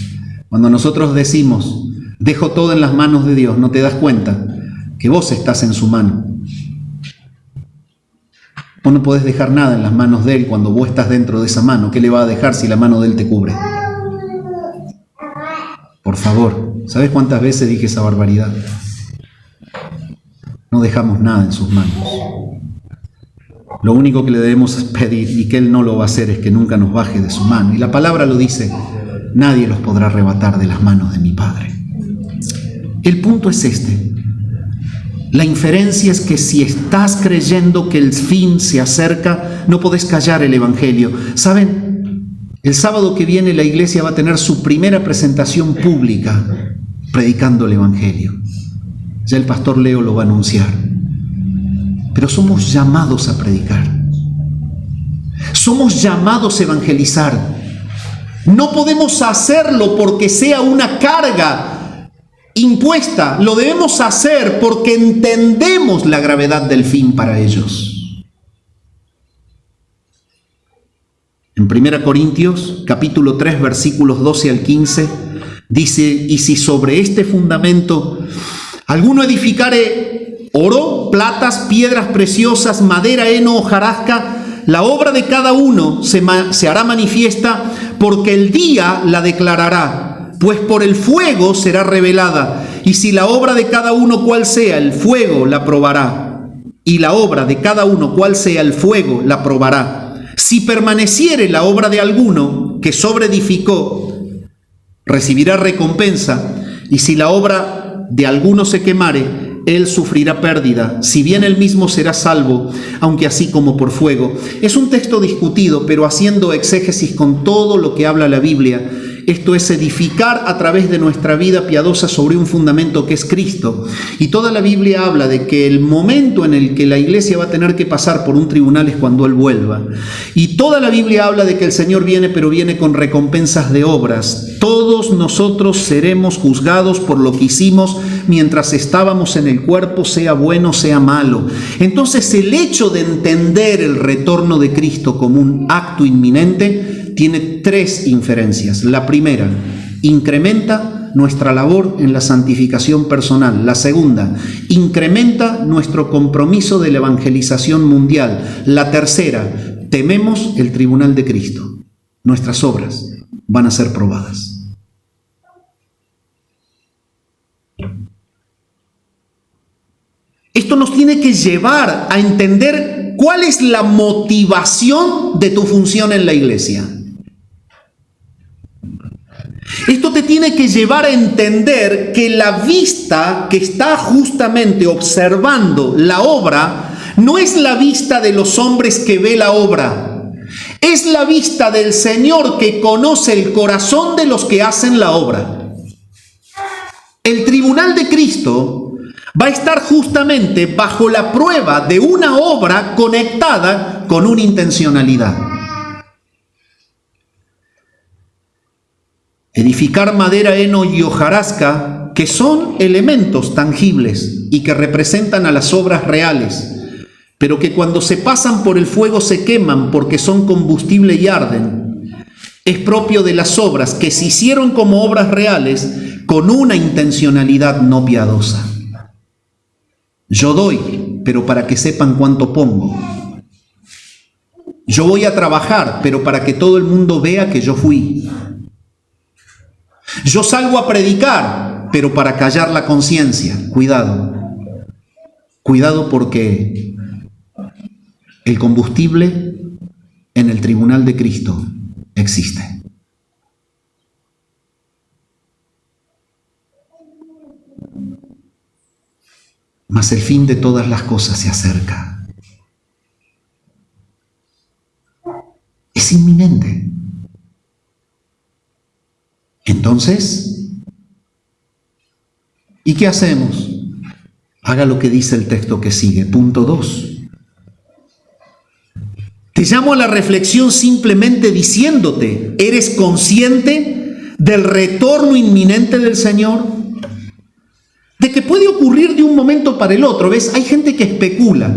Cuando nosotros decimos, dejo todo en las manos de Dios, no te das cuenta que vos estás en su mano. Vos no podés dejar nada en las manos de Él cuando vos estás dentro de esa mano. ¿Qué le va a dejar si la mano de Él te cubre? Por favor, ¿sabés cuántas veces dije esa barbaridad? No dejamos nada en sus manos. Lo único que le debemos pedir, y que Él no lo va a hacer, es que nunca nos baje de su mano. Y la palabra lo dice: nadie los podrá arrebatar de las manos de mi Padre. El punto es este. La inferencia es que si estás creyendo que el fin se acerca, no podés callar el Evangelio. ¿Saben? El sábado que viene la iglesia va a tener su primera presentación pública predicando el Evangelio. Ya el pastor Leo lo va a anunciar. Pero somos llamados a predicar. Somos llamados a evangelizar. No podemos hacerlo porque sea una carga impuesta. Lo debemos hacer porque entendemos la gravedad del fin para ellos. En 1 Corintios, capítulo 3, versículos 12 al 15, dice: y si sobre este fundamento alguno edificare oro, platas, piedras preciosas, madera, heno, hojarasca, la obra de cada uno se hará manifiesta, porque el día la declarará, pues por el fuego será revelada. Y si la obra de cada uno cual sea, el fuego la probará. Y la obra de cada uno cual sea, el fuego la probará. Si permaneciere la obra de alguno que sobreedificó, recibirá recompensa. Y si la obra de alguno se quemare, él sufrirá pérdida, si bien él mismo será salvo, aunque así como por fuego. Es un texto discutido, pero haciendo exégesis con todo lo que habla la Biblia, esto es edificar a través de nuestra vida piadosa sobre un fundamento que es Cristo. Y toda la Biblia habla de que el momento en el que la iglesia va a tener que pasar por un tribunal es cuando Él vuelva. Y toda la Biblia habla de que el Señor viene, pero viene con recompensas de obras. Todos nosotros seremos juzgados por lo que hicimos mientras estábamos en el cuerpo, sea bueno, sea malo. Entonces, el hecho de entender el retorno de Cristo como un acto inminente tiene tres inferencias. La primera, incrementa nuestra labor en la santificación personal. La segunda, incrementa nuestro compromiso de la evangelización mundial. La tercera, tememos el tribunal de Cristo. Nuestras obras van a ser probadas. Esto nos tiene que llevar a entender cuál es la motivación de tu función en la iglesia. Esto te tiene que llevar a entender que la vista que está justamente observando la obra no es la vista de los hombres que ve la obra, es la vista del Señor que conoce el corazón de los que hacen la obra. El tribunal de Cristo va a estar justamente bajo la prueba de una obra conectada con una intencionalidad. Edificar madera, heno y hojarasca, que son elementos tangibles y que representan a las obras reales, pero que cuando se pasan por el fuego se queman porque son combustible y arden, es propio de las obras que se hicieron como obras reales con una intencionalidad no piadosa. Yo doy, pero para que sepan cuánto pongo. Yo voy a trabajar, pero para que todo el mundo vea que yo fui. Yo salgo a predicar, pero para callar la conciencia. Cuidado. Cuidado porque el combustible en el tribunal de Cristo existe. Mas el fin de todas las cosas se acerca. Es inminente. Entonces, ¿y qué hacemos? Haga lo que dice el texto que sigue. Punto 2. Te llamo a la reflexión simplemente diciéndote, ¿eres consciente del retorno inminente del Señor? De que puede ocurrir de un momento para el otro. ¿Ves? Hay gente que especula.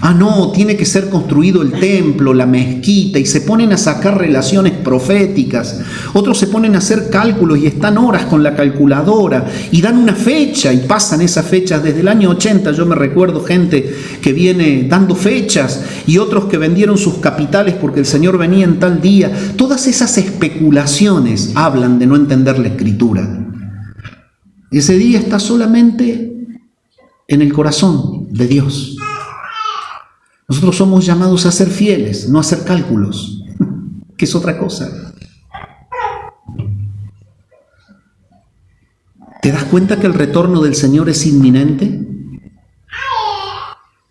Ah, no, tiene que ser construido el templo, la mezquita, y se ponen a sacar relaciones proféticas. Otros se ponen a hacer cálculos y están horas con la calculadora y dan una fecha y pasan esas fechas desde el año 80. Yo me recuerdo gente que viene dando fechas y otros que vendieron sus capitales porque el Señor venía en tal día. Todas esas especulaciones hablan de no entender la Escritura. Ese día está solamente en el corazón de Dios. Nosotros somos llamados a ser fieles, no a hacer cálculos, que es otra cosa. ¿Te das cuenta que el retorno del Señor es inminente?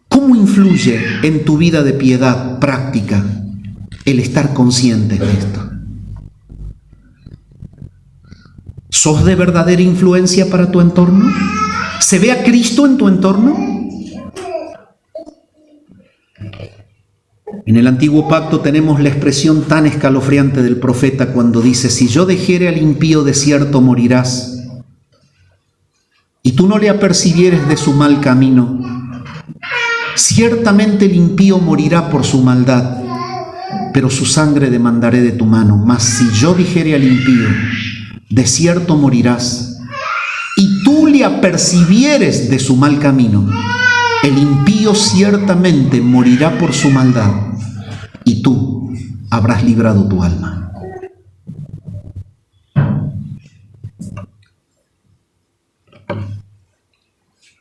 ¿Cómo influye en tu vida de piedad práctica el estar consciente de esto? ¿Sos de verdadera influencia para tu entorno? ¿Se ve a Cristo en tu entorno? En el Antiguo Pacto tenemos la expresión tan escalofriante del profeta cuando dice: si yo dejere al impío de cierto morirás, y tú no le apercibieres de su mal camino, ciertamente el impío morirá por su maldad, pero su sangre demandaré de tu mano. Mas si yo dijere al impío, de cierto morirás, y tú le apercibieres de su mal camino, el impío ciertamente morirá por su maldad, y tú habrás librado tu alma.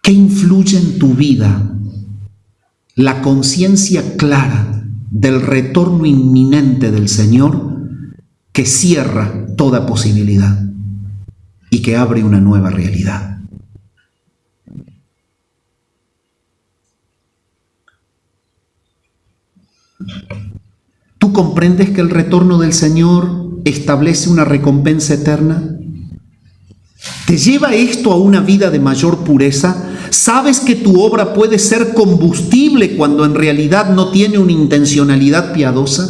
¿Qué influye en tu vida la conciencia clara del retorno inminente del Señor, que cierra toda posibilidad y que abre una nueva realidad? ¿Tú comprendes que el retorno del Señor establece una recompensa eterna? ¿Te lleva esto a una vida de mayor pureza? ¿Sabes que tu obra puede ser combustible cuando en realidad no tiene una intencionalidad piadosa?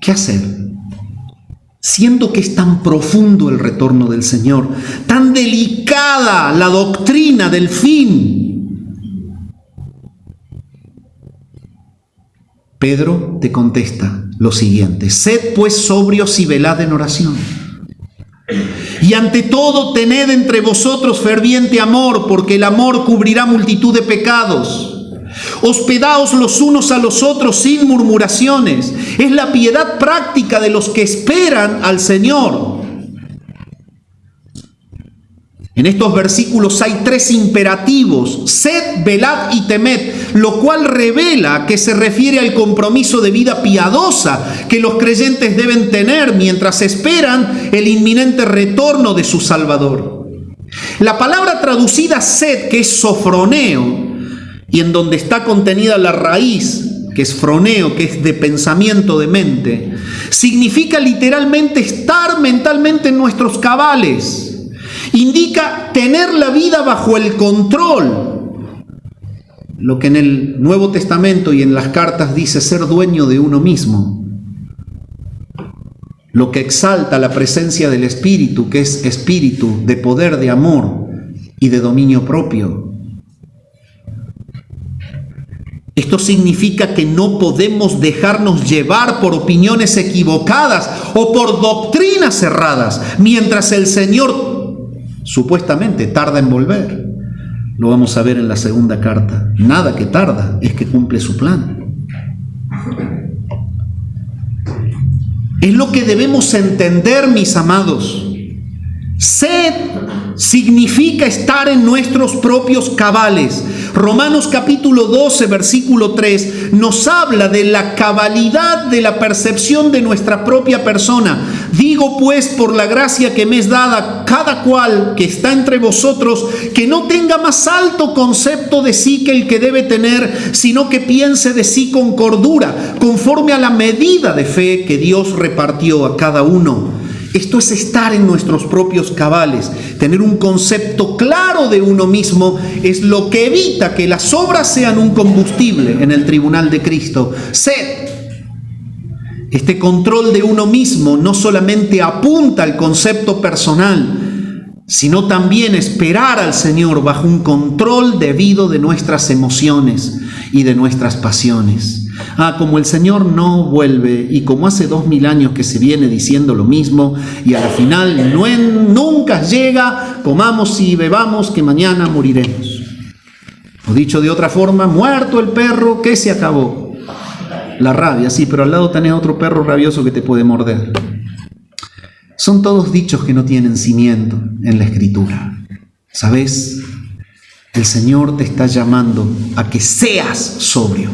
¿Qué hacer? Siendo que es tan profundo el retorno del Señor, tan delicada la doctrina del fin. Pedro te contesta lo siguiente: sed pues sobrios y velad en oración. Y ante todo tened entre vosotros ferviente amor, porque el amor cubrirá multitud de pecados. Hospedaos los unos a los otros sin murmuraciones. Es la piedad práctica de los que esperan al Señor. En estos versículos hay 3 imperativos: sed, velad y temed, lo cual revela que se refiere al compromiso de vida piadosa que los creyentes deben tener mientras esperan el inminente retorno de su Salvador. La palabra traducida sed, que es sofroneo, y en donde está contenida la raíz, que es froneo, que es de pensamiento, de mente, significa literalmente estar mentalmente en nuestros cabales. Indica tener la vida bajo el control, lo que en el Nuevo Testamento y en las cartas dice ser dueño de uno mismo, lo que exalta la presencia del Espíritu, que es espíritu de poder, de amor y de dominio propio. Esto significa que no podemos dejarnos llevar por opiniones equivocadas o por doctrinas erradas, mientras el Señor supuestamente tarda en volver. Lo vamos a ver en la segunda carta. Nada que tarda, es que cumple su plan. Es lo que debemos entender, mis amados. Sed significa estar en nuestros propios cabales. Romanos capítulo 12, versículo 3, nos habla de la cabalidad de la percepción de nuestra propia persona. Digo pues, por la gracia que me es dada, cada cual que está entre vosotros, que no tenga más alto concepto de sí que el que debe tener, sino que piense de sí con cordura, conforme a la medida de fe que Dios repartió a cada uno. Esto es estar en nuestros propios cabales. Tener un concepto claro de uno mismo es lo que evita que las obras sean un combustible en el tribunal de Cristo. Sed. Este control de uno mismo no solamente apunta al concepto personal, sino también esperar al Señor bajo un control debido de nuestras emociones y de nuestras pasiones. Como el Señor no vuelve y como hace 2000 años que se viene diciendo lo mismo y al final nunca llega, comamos y bebamos que mañana moriremos. O dicho de otra forma, muerto el perro, ¿qué se acabó? La rabia, sí, pero al lado tenés otro perro rabioso que te puede morder. Son todos dichos que no tienen cimiento en la Escritura. ¿Sabes? El Señor te está llamando a que seas sobrio.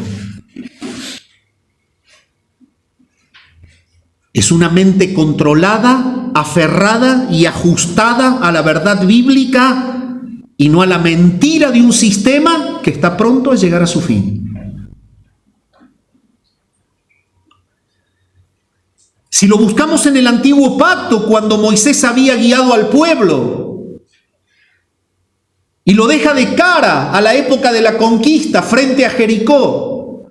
Es una mente controlada, aferrada y ajustada a la verdad bíblica y no a la mentira de un sistema que está pronto a llegar a su fin. Si lo buscamos en el antiguo pacto, cuando Moisés había guiado al pueblo y lo deja de cara a la época de la conquista frente a Jericó,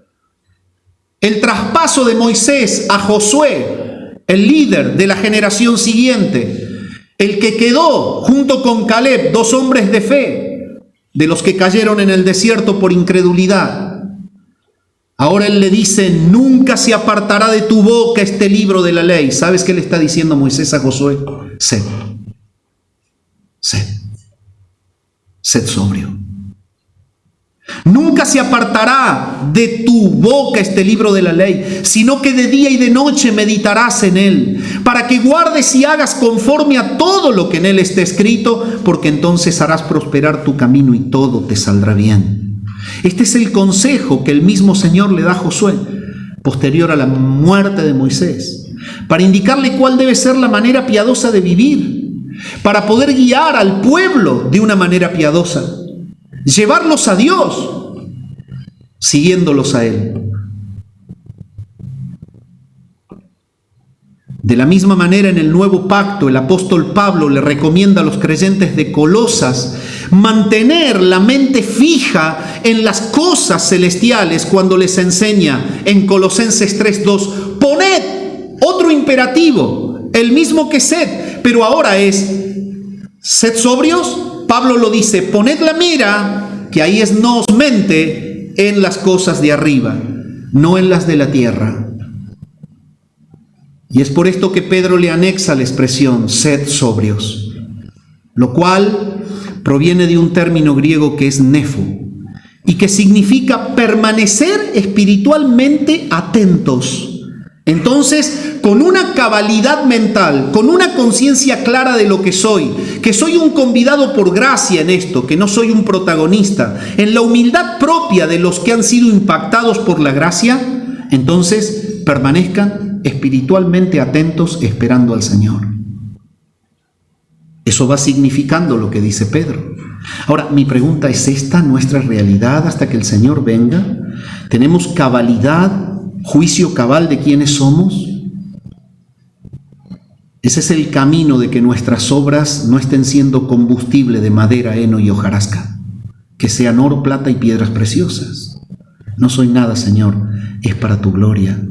el traspaso de Moisés a Josué, el líder de la generación siguiente, el que quedó junto con Caleb, 2 hombres de fe, de los que cayeron en el desierto por incredulidad. Ahora él le dice, nunca se apartará de tu boca este libro de la ley. ¿Sabes qué le está diciendo Moisés a Josué? Sed sobrio. Nunca se apartará de tu boca este libro de la ley, sino que de día y de noche meditarás en él, para que guardes y hagas conforme a todo lo que en él esté escrito, porque entonces harás prosperar tu camino y todo te saldrá bien. Este es el consejo que el mismo Señor le da a Josué, posterior a la muerte de Moisés, para indicarle cuál debe ser la manera piadosa de vivir, para poder guiar al pueblo de una manera piadosa, llevarlos a Dios, siguiéndolos a Él. De la misma manera, en el Nuevo Pacto, el apóstol Pablo le recomienda a los creyentes de Colosas mantener la mente fija en las cosas celestiales cuando les enseña en Colosenses 3:2, poned otro imperativo, el mismo que sed, pero ahora es, sed sobrios. Pablo lo dice, poned la mira, que ahí es nos mente, en las cosas de arriba, no en las de la tierra. Y es por esto que Pedro le anexa la expresión, sed sobrios, lo cual proviene de un término griego que es nefo, y que significa permanecer espiritualmente atentos. Entonces, con una cabalidad mental, con una conciencia clara de lo que soy un convidado por gracia en esto, que no soy un protagonista, en la humildad propia de los que han sido impactados por la gracia, entonces permanezcan espiritualmente atentos esperando al Señor. Eso va significando lo que dice Pedro. Ahora, mi pregunta es, ¿esta nuestra realidad hasta que el Señor venga? ¿Tenemos cabalidad, juicio cabal de quiénes somos? Ese es el camino de que nuestras obras no estén siendo combustible de madera, heno y hojarasca, que sean oro, plata y piedras preciosas. No soy nada, Señor, es para tu gloria.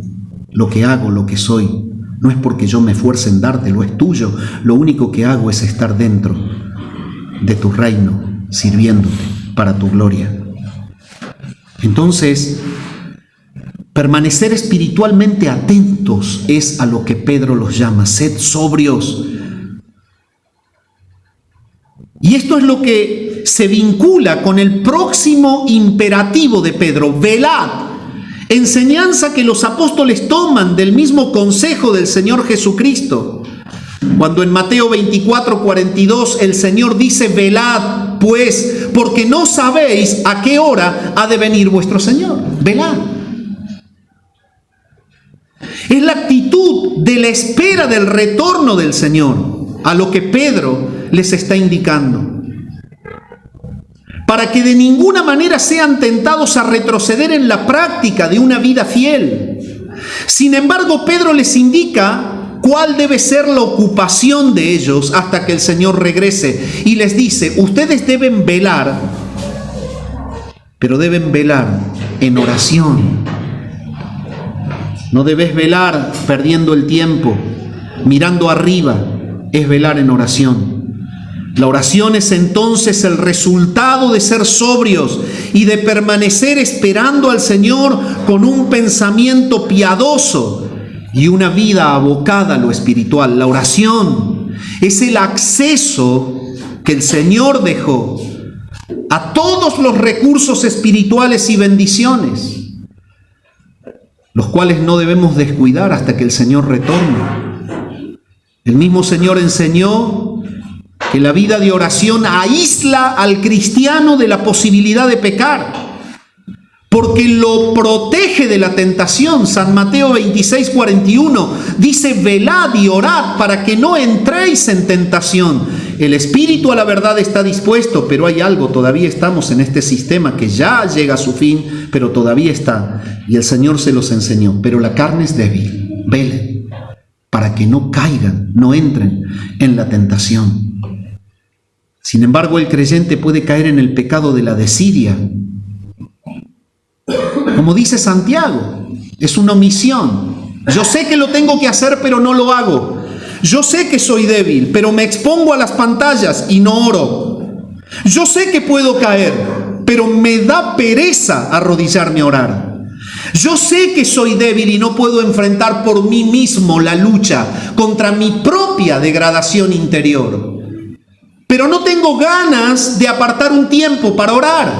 Lo que hago, lo que soy, no es porque yo me esfuerce en dártelo, es tuyo. Lo único que hago es estar dentro de tu reino, sirviéndote para tu gloria. Entonces, permanecer espiritualmente atentos es a lo que Pedro los llama, sed sobrios. Y esto es lo que se vincula con el próximo imperativo de Pedro, velad. Enseñanza que los apóstoles toman del mismo consejo del Señor Jesucristo. Cuando en Mateo 24:42 el Señor dice, velad pues, porque no sabéis a qué hora ha de venir vuestro Señor. Velad. Es la actitud de la espera del retorno del Señor a lo que Pedro les está indicando, para que de ninguna manera sean tentados a retroceder en la práctica de una vida fiel. Sin embargo, Pedro les indica cuál debe ser la ocupación de ellos hasta que el Señor regrese, y les dice, ustedes deben velar, pero deben velar en oración. No debes velar perdiendo el tiempo, mirando arriba, es velar en oración. La oración es entonces el resultado de ser sobrios y de permanecer esperando al Señor con un pensamiento piadoso y una vida abocada a lo espiritual. La oración es el acceso que el Señor dejó a todos los recursos espirituales y bendiciones, los cuales no debemos descuidar hasta que el Señor retorne. El mismo Señor enseñó que la vida de oración aísla al cristiano de la posibilidad de pecar, porque lo protege de la tentación. San Mateo 26:41 dice, velad y orad para que no entréis en tentación. El espíritu a la verdad está dispuesto, pero hay algo, todavía estamos en este sistema que ya llega a su fin, pero todavía está, y el Señor se los enseñó, pero la carne es débil. Velen para que no caigan, no entren en la tentación. Sin embargo, el creyente puede caer en el pecado de la desidia. Como dice Santiago, es una omisión. Yo sé que lo tengo que hacer, pero no lo hago. Yo sé que soy débil, pero me expongo a las pantallas y no oro. Yo sé que puedo caer, pero me da pereza arrodillarme a orar. Yo sé que soy débil y no puedo enfrentar por mí mismo la lucha contra mi propia degradación interior. Pero no tengo ganas de apartar un tiempo para orar.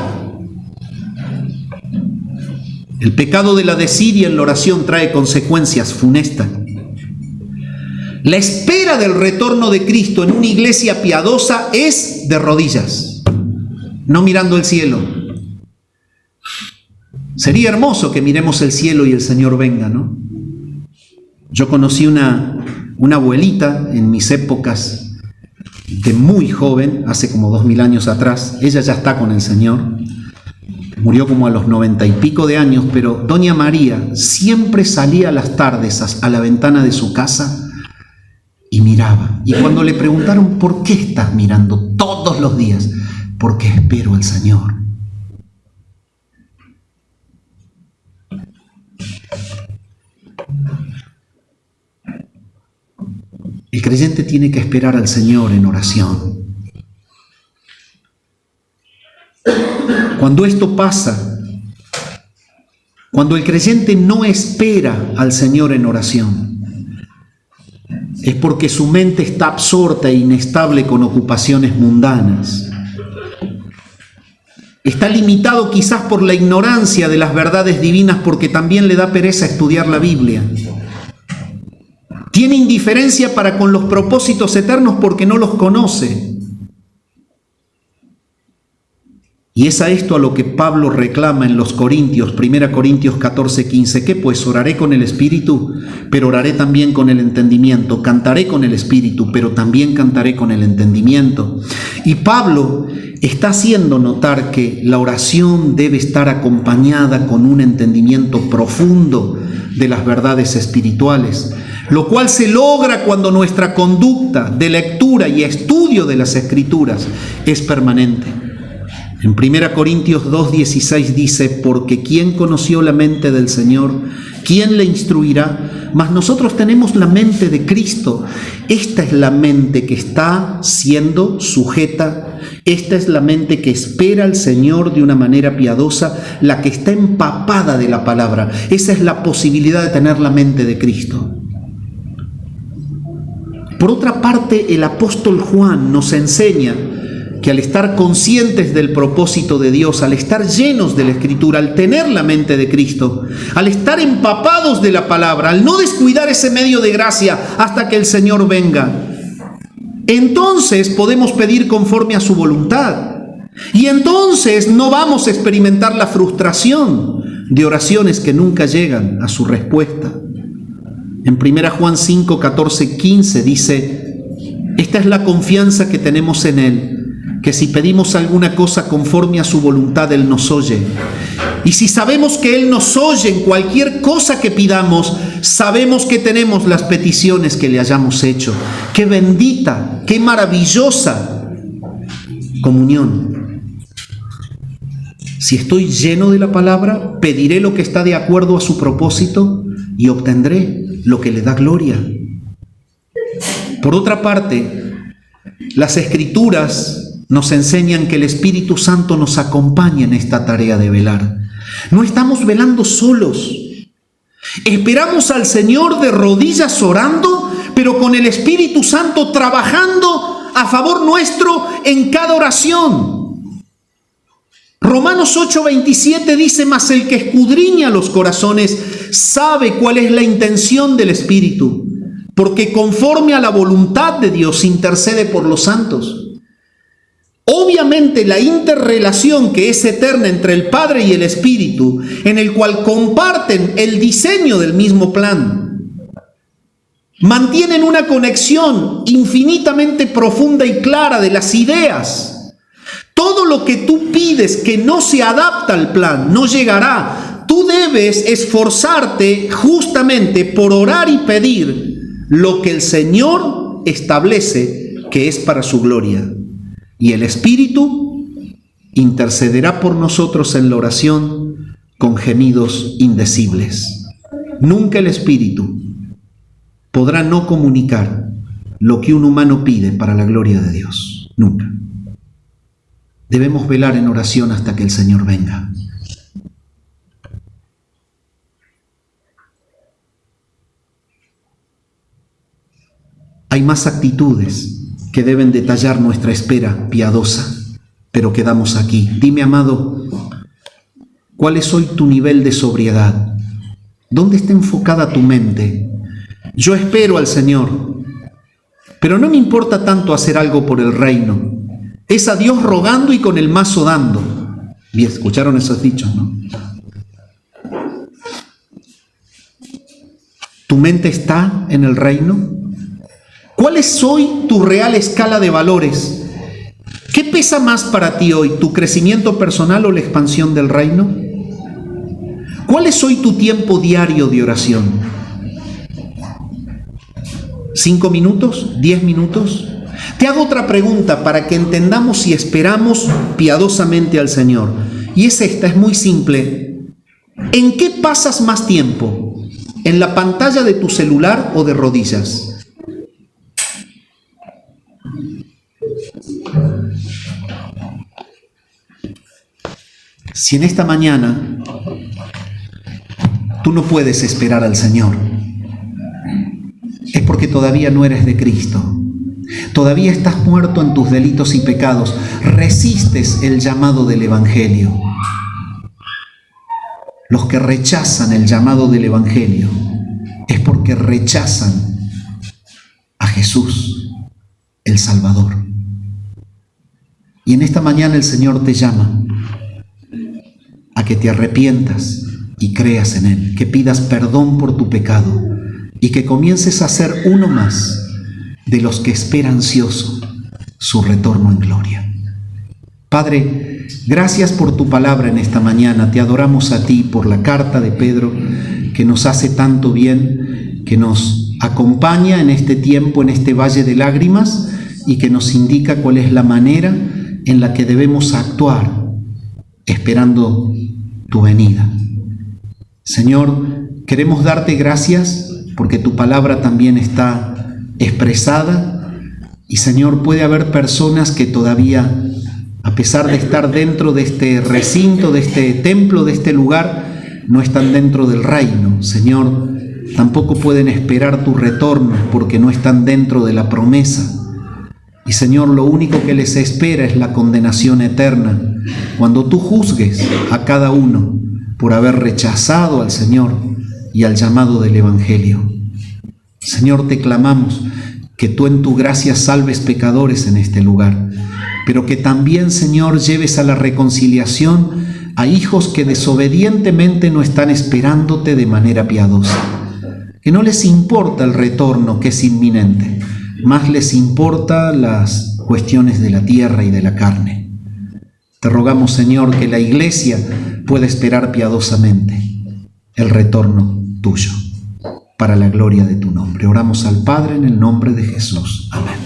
El pecado de la desidia en la oración trae consecuencias funestas. La espera del retorno de Cristo en una iglesia piadosa es de rodillas, no mirando el cielo. Sería hermoso que miremos el cielo y el Señor venga, ¿no? Yo conocí una abuelita en mis épocas de muy joven, hace como 2000 años atrás. Ella ya está con el Señor, murió como a los 90 y pico de años, pero doña María siempre salía a las tardes a la ventana de su casa y miraba. Y cuando le preguntaron, ¿por qué estás mirando todos los días? Porque espero al Señor. El creyente tiene que esperar al Señor en oración. Cuando esto pasa, cuando el creyente no espera al Señor en oración, es porque su mente está absorta e inestable con ocupaciones mundanas. Está limitado quizás por la ignorancia de las verdades divinas, porque también le da pereza estudiar la Biblia. Tiene indiferencia para con los propósitos eternos porque no los conoce. Y es a esto a lo que Pablo reclama en los Corintios, 1 Corintios 14:15. ¿Qué pues? Oraré con el Espíritu, pero oraré también con el entendimiento. Cantaré con el Espíritu, pero también cantaré con el entendimiento. Y Pablo está haciendo notar que la oración debe estar acompañada con un entendimiento profundo de las verdades espirituales, lo cual se logra cuando nuestra conducta de lectura y estudio de las Escrituras es permanente. En 1 Corintios 2:16 dice, porque ¿quién conoció la mente del Señor? ¿Quién le instruirá? Mas nosotros tenemos la mente de Cristo. Esta es la mente que está siendo sujeta. Esta es la mente que espera al Señor de una manera piadosa, la que está empapada de la palabra. Esa es la posibilidad de tener la mente de Cristo. Por otra parte, el apóstol Juan nos enseña que al estar conscientes del propósito de Dios, al estar llenos de la Escritura, al tener la mente de Cristo, al estar empapados de la palabra, al no descuidar ese medio de gracia hasta que el Señor venga, entonces podemos pedir conforme a su voluntad. Y entonces no vamos a experimentar la frustración de oraciones que nunca llegan a su respuesta. En 1 Juan 5, 14, 15 dice, esta es la confianza que tenemos en Él, que si pedimos alguna cosa conforme a su voluntad, Él nos oye. Y si sabemos que Él nos oye en cualquier cosa que pidamos, sabemos que tenemos las peticiones que le hayamos hecho. ¡Qué bendita, qué maravillosa comunión! Si estoy lleno de la palabra, pediré lo que está de acuerdo a su propósito y obtendré lo que le da gloria. Por otra parte, las Escrituras nos enseñan que el Espíritu Santo nos acompaña en esta tarea de velar. No estamos velando solos. Esperamos al Señor de rodillas orando, pero con el Espíritu Santo trabajando a favor nuestro en cada oración. Romanos 8:27 dice, mas el que escudriña los corazones sabe cuál es la intención del Espíritu, porque conforme a la voluntad de Dios intercede por los santos. Obviamente la interrelación que es eterna entre el Padre y el Espíritu, en el cual comparten el diseño del mismo plan, mantienen una conexión infinitamente profunda y clara de las ideas. Todo lo que tú pides que no se adapta al plan no llegará. Tú debes esforzarte justamente por orar y pedir lo que el Señor establece que es para su gloria. Y el Espíritu intercederá por nosotros en la oración con gemidos indecibles. Nunca el Espíritu podrá no comunicar lo que un humano pide para la gloria de Dios. Nunca. Debemos velar en oración hasta que el Señor venga. Hay más actitudes que deben detallar nuestra espera piadosa, pero quedamos aquí. Dime, amado, ¿cuál es hoy tu nivel de sobriedad? ¿Dónde está enfocada tu mente? Yo espero al Señor, pero no me importa tanto hacer algo por el reino. Es a Dios rogando y con el mazo dando. Bien, escucharon esos dichos, ¿no? ¿Tu mente está en el reino? ¿Cuál es hoy tu real escala de valores? ¿Qué pesa más para ti hoy, tu crecimiento personal o la expansión del reino? ¿Cuál es hoy tu tiempo diario de oración? ¿5 minutos? ¿10 minutos? Te hago otra pregunta para que entendamos si esperamos piadosamente al Señor. Y es esta, es muy simple. ¿En qué pasas más tiempo? ¿En la pantalla de tu celular o de rodillas? Si en esta mañana tú no puedes esperar al Señor, es porque todavía no eres de Cristo. Todavía estás muerto en tus delitos y pecados. Resistes el llamado del Evangelio. Los que rechazan el llamado del Evangelio es porque rechazan a Jesús, el Salvador. Y en esta mañana el Señor te llama a que te arrepientas y creas en Él, que pidas perdón por tu pecado y que comiences a ser uno más de los que espera ansioso su retorno en gloria. Padre, gracias por tu palabra en esta mañana. Te adoramos a ti por la carta de Pedro que nos hace tanto bien, que nos acompaña en este tiempo, en este valle de lágrimas y que nos indica cuál es la manera en la que debemos actuar esperando tu venida. Señor, queremos darte gracias porque tu palabra también está expresada y Señor, puede haber personas que todavía, a pesar de estar dentro de este recinto, de este templo, de este lugar, no están dentro del reino. Señor, tampoco pueden esperar tu retorno porque no están dentro de la promesa. Y Señor, lo único que les espera es la condenación eterna cuando tú juzgues a cada uno por haber rechazado al Señor y al llamado del Evangelio. Señor, te clamamos que tú en tu gracia salves pecadores en este lugar, pero que también, Señor, lleves a la reconciliación a hijos que desobedientemente no están esperándote de manera piadosa, que no les importa el retorno que es inminente, más les importa las cuestiones de la tierra y de la carne. Te rogamos, Señor, que la iglesia pueda esperar piadosamente el retorno tuyo, para la gloria de tu nombre. Oramos al Padre en el nombre de Jesús. Amén.